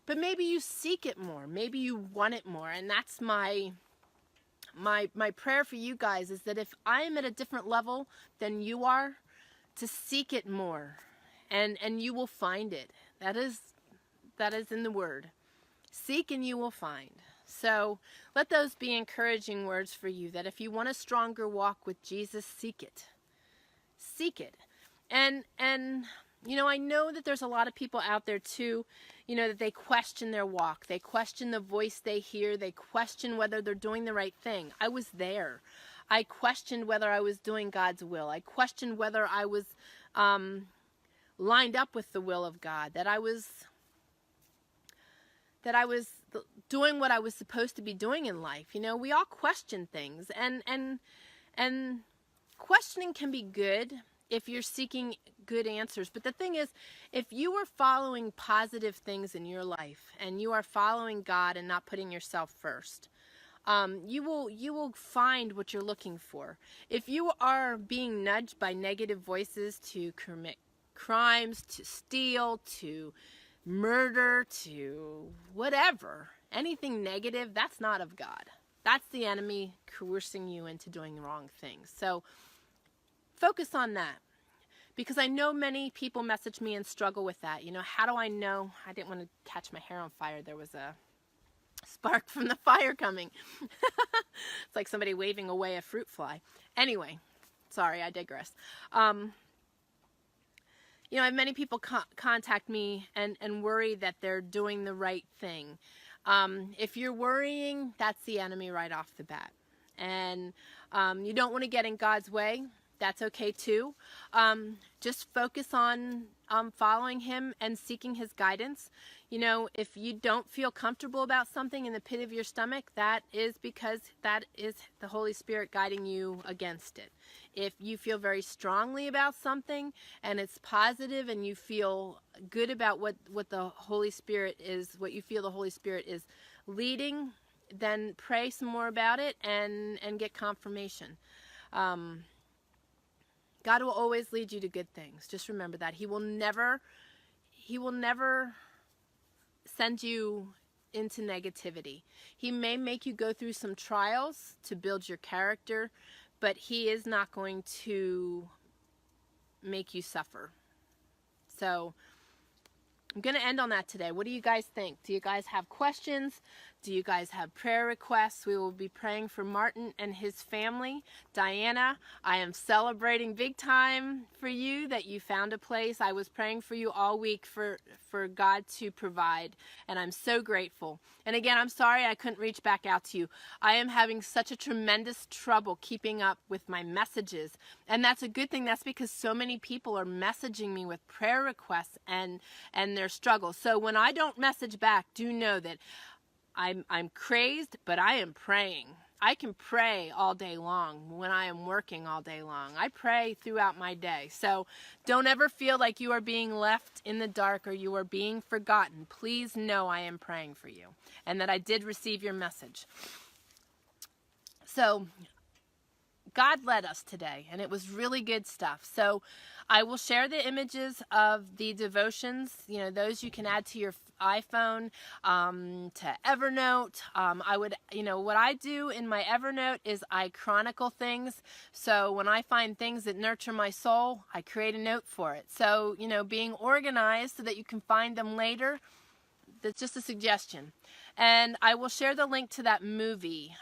but maybe you seek it more. Maybe you want it more, and that's my prayer for you guys, is that if I am at a different level than you are, to seek it more, and you will find it. That is in the word. Seek and you will find. So let those be encouraging words for you, that if you want a stronger walk with Jesus, seek it. Seek it. And I know that there's a lot of people out there too, that they question their walk. They question the voice they hear. They question whether they're doing the right thing. I was there. I questioned whether I was doing God's will. I questioned whether I was lined up with the will of God, that I was doing what I was supposed to be doing in life. We all question things, and questioning can be good if you're seeking good answers. But the thing is, if you are following positive things in your life and you are following God and not putting yourself first, you will find what you're looking for. If you are being nudged by negative voices to commit crimes, to steal, to murder, to whatever, anything negative, that's not of God. That's the enemy coercing you into doing the wrong things. So focus on that. because I know many people message me and struggle with that. You know, how do I know? I didn't want to catch my hair on fire. There was a spark from the fire coming. It's like somebody waving away a fruit fly. Anyway, sorry, I digress. You know, I have many people contact me and worry that they're doing the right thing. If you're worrying, that's the enemy right off the bat. And you don't want to get in God's way. That's okay too. Just focus on following him and seeking his guidance. You know, if you don't feel comfortable about something in the pit of your stomach, that is because that is the Holy Spirit guiding you against it. If you feel very strongly about something and it's positive and you feel good about what the Holy Spirit is, what you feel the Holy Spirit is leading, then pray some more about it and get confirmation. God will always lead you to good things. Just remember that. He will never send you into negativity. He may make you go through some trials to build your character, but he is not going to make you suffer. So I'm going to end on that today. What do you guys think? Do you guys have questions? Do you guys have prayer requests? We will be praying for Martin and his family. Dianna, I am celebrating big time for you that you found a place. I was praying for you all week for God to provide, and I'm so grateful. And again, I'm sorry I couldn't reach back out to you. I am having such a tremendous trouble keeping up with my messages, and that's a good thing. That's because so many people are messaging me with prayer requests and their struggles. So when I don't message back, do know that I'm crazed, but I am praying. I can pray all day long when I am working all day long. I pray throughout my day. So don't ever feel like you are being left in the dark or you are being forgotten. Please know I am praying for you and that I did receive your message. So God led us today, and it was really good stuff. So I will share the images of the devotions, you know, those you can add to your iPhone, to Evernote. I would, you know, what I do in my Evernote is I chronicle things. So when I find things that nurture my soul, I create a note for it. So, you know, being organized so that you can find them later, that's just a suggestion. And I will share the link to that movie,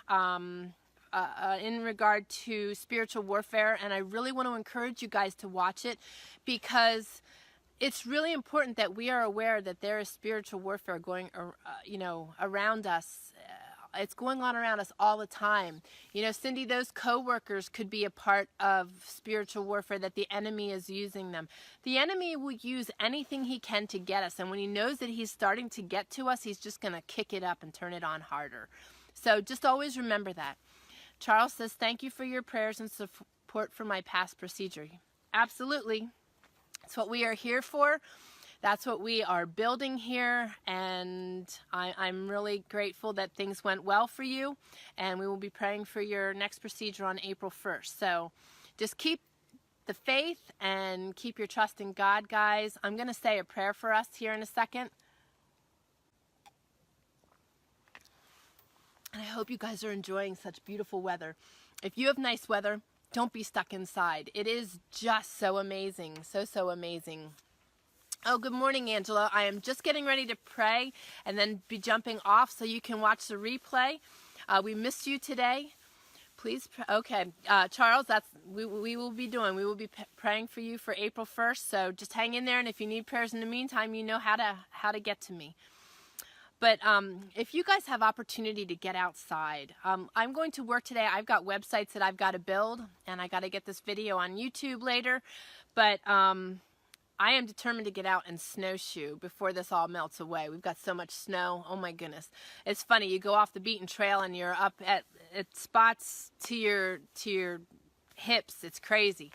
in regard to spiritual warfare, and I really want to encourage you guys to watch it because it's really important that we are aware that there is spiritual warfare going, you know, around us. It's going on around us all the time. You know, Cindy, those coworkers could be a part of spiritual warfare that the enemy is using them. The enemy will use anything he can to get us, and when he knows that he's starting to get to us, he's just going to kick it up and turn it on harder. So just always remember that. Charles says, thank you for your prayers and support for my past procedure. Absolutely. That's what we are here for. That's what we are building here. And I'm really grateful that things went well for you. And we will be praying for your next procedure on April 1st. So just keep the faith and keep your trust in God, guys. I'm going to say a prayer for us here in a second. And I hope you guys are enjoying such beautiful weather. If you have nice weather, don't be stuck inside. It is just so amazing. So amazing. Oh, good morning, Angela. I am just getting ready to pray and then be jumping off so you can watch the replay. We missed you today. Please, okay. Charles, that's we will be doing. We will be praying for you for April 1st. So just hang in there. And if you need prayers in the meantime, you know how to get to me. But if you guys have opportunity to get outside, I'm going to work today. I've got websites that I've got to build, and I got to get this video on YouTube later. But I am determined to get out and snowshoe before this all melts away. We've got so much snow. Oh, my goodness. It's funny. You go off the beaten trail, and you're up at spots to your hips. It's crazy.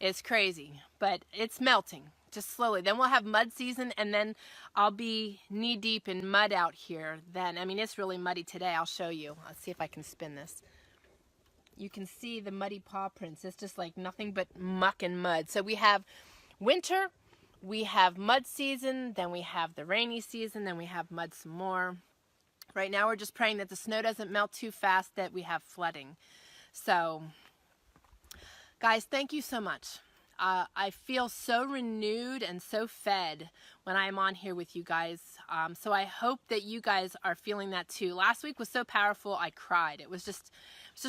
It's crazy. But it's melting. Just slowly. Then we'll have mud season, and then I'll be knee deep in mud out here then. I mean, it's really muddy today. I'll show you. Let's see if I can spin this. You can see the muddy paw prints. It's just like nothing but muck and mud. So we have winter, we have mud season, then we have the rainy season, then we have mud some more. Right now we're just praying that the snow doesn't melt too fast, that we have flooding. So, guys, thank you so much. I feel so renewed and so fed when I'm on here with you guys. So I hope that you guys are feeling that too. Last week was so powerful, I cried. It was just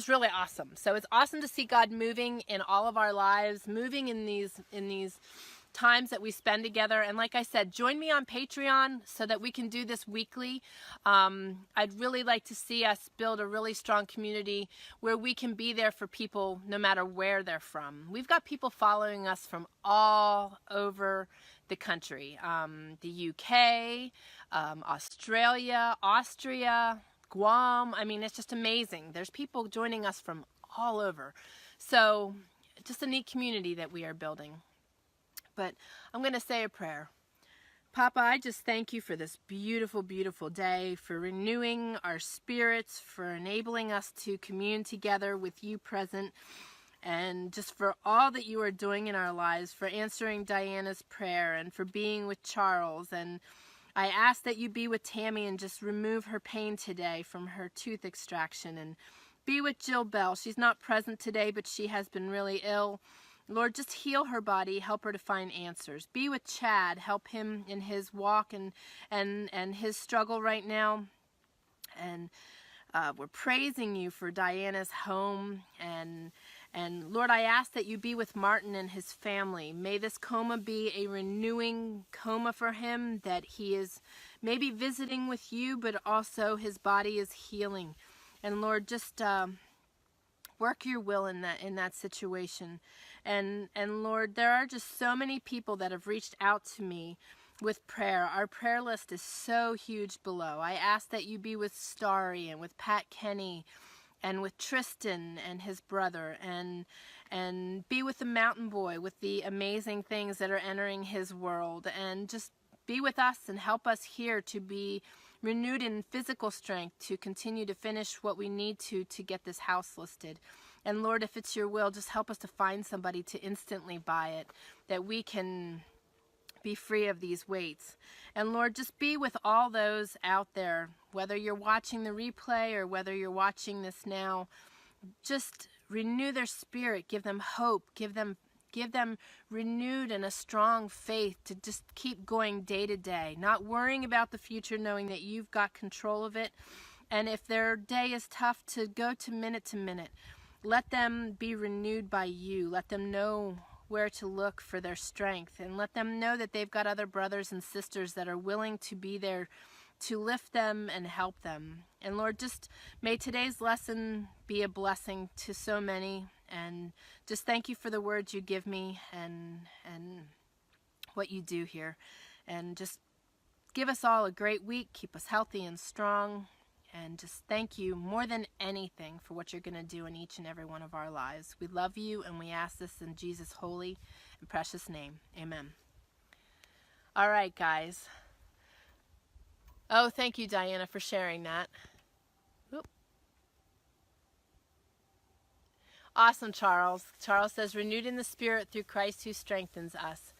really awesome. So it's awesome to see God moving in all of our lives, moving in these times that we spend together. And like I said, join me on Patreon so that we can do this weekly. I'd really like to see us build a really strong community where we can be there for people no matter where they're from. We've got people following us from all over the country, the UK, Australia, Austria, Guam. I mean, it's just amazing. There's people joining us from all over. So just a neat community that we are building. But I'm going to say a prayer. Papa, I just thank you for this beautiful, beautiful day, for renewing our spirits, for enabling us to commune together with you present, and just for all that you are doing in our lives, for answering Diana's prayer, and for being with Charles. And I ask that you be with Tammy and just remove her pain today from her tooth extraction, and be with Jill Bell. She's not present today, but she has been really ill. Lord, just heal her body, help her to find answers. Be with Chad, help him in his walk and his struggle right now. And we're praising you for Diana's home. And Lord, I ask that you be with Martin and his family. May this coma be a renewing coma for him, that he is maybe visiting with you, but also his body is healing. And Lord, just work your will in that situation. And Lord, there are just so many people that have reached out to me with prayer. Our prayer list is so huge below. I ask that you be with Starry and with Pat Kenny and with Tristan and his brother, and be with the mountain boy with the amazing things that are entering his world, and just be with us and help us here to be renewed in physical strength to continue to finish what we need to get this house listed. And Lord, if it's your will, just help us to find somebody to instantly buy it, that we can be free of these weights. And Lord, just be with all those out there, whether you're watching the replay or whether you're watching this now. Just renew their spirit, give them hope, give them renewed and a strong faith to just keep going day to day, not worrying about the future, knowing that you've got control of it. And if their day is tough, to go to minute, let them be renewed by you. Let them know where to look for their strength, and let them know that they've got other brothers and sisters that are willing to be there to lift them and help them. And Lord, just may today's lesson be a blessing to so many, and just thank you for the words you give me and what you do here. And just give us all a great week, keep us healthy and strong, and just thank you more than anything for what you're going to do in each and every one of our lives. We love you, and we ask this in Jesus' holy and precious name. Amen. All right, guys. Oh, thank you, Diana, for sharing that. Oop. Awesome, Charles. Charles says, renewed in the spirit through Christ who strengthens us.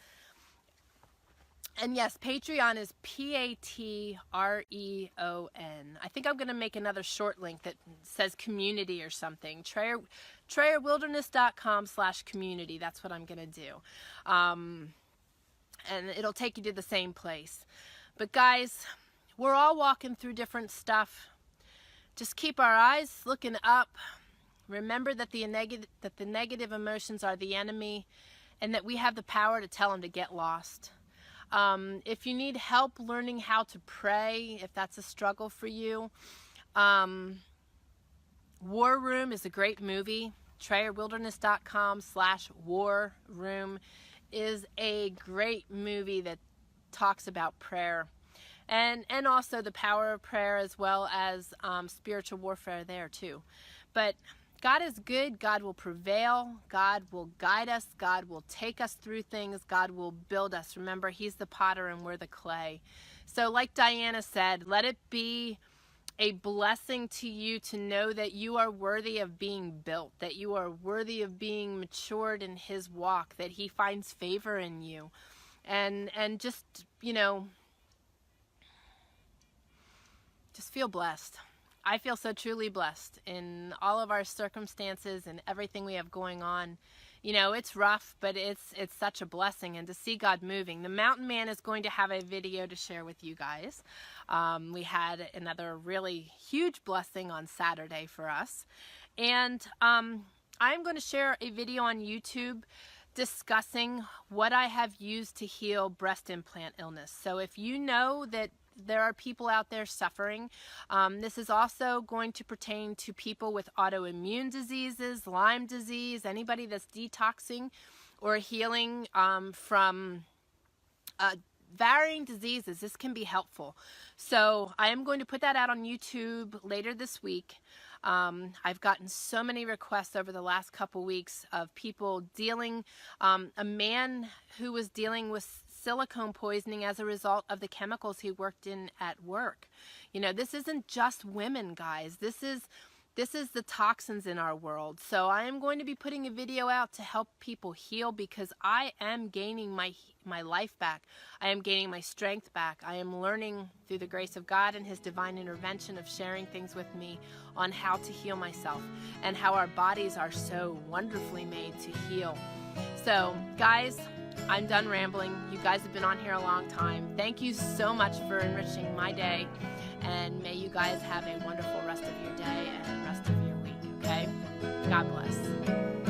And yes, Patreon is Patreon. I think I'm going to make another short link that says community or something. TrayerWilderness.com/community. That's what I'm going to do. And it'll take you to the same place. But guys, we're all walking through different stuff. Just keep our eyes looking up. Remember that the negative emotions are the enemy, and that we have the power to tell them to get lost. If you need help learning how to pray, if that's a struggle for you, War Room is a great movie. TrayerWilderness.com/War Room is a great movie that talks about prayer, and also the power of prayer, as well as spiritual warfare there too. But God is good. God will prevail. God will guide us. God will take us through things. God will build us. Remember, he's the potter and we're the clay. So like Diana said, let it be a blessing to you to know that you are worthy of being built, that you are worthy of being matured in his walk, that he finds favor in you. And just, just feel blessed. I feel so truly blessed in all of our circumstances and everything we have going on. You know, it's rough, but it's such a blessing, and to see God moving. The Mountain Man is going to have a video to share with you guys. We had another really huge blessing on Saturday for us. And I'm going to share a video on YouTube discussing what I have used to heal breast implant illness. So if you know that there are people out there suffering, this is also going to pertain to people with autoimmune diseases, Lyme disease, anybody that's detoxing or healing from varying diseases. This can be helpful. So I am going to put that out on YouTube later this week. I've gotten so many requests over the last couple weeks of people dealing, a man who was dealing with silicone poisoning as a result of the chemicals he worked in at work. You know, this isn't just women, guys. This is the toxins in our world. So I am going to be putting a video out to help people heal, because I am gaining my life back. I am gaining my strength back. I am learning through the grace of God and his divine intervention of sharing things with me on how to heal myself and how our bodies are so wonderfully made to heal. So guys, I'm done rambling. You guys have been on here a long time. Thank you so much for enriching my day, and may you guys have a wonderful rest of your day and rest of your week, okay? God bless.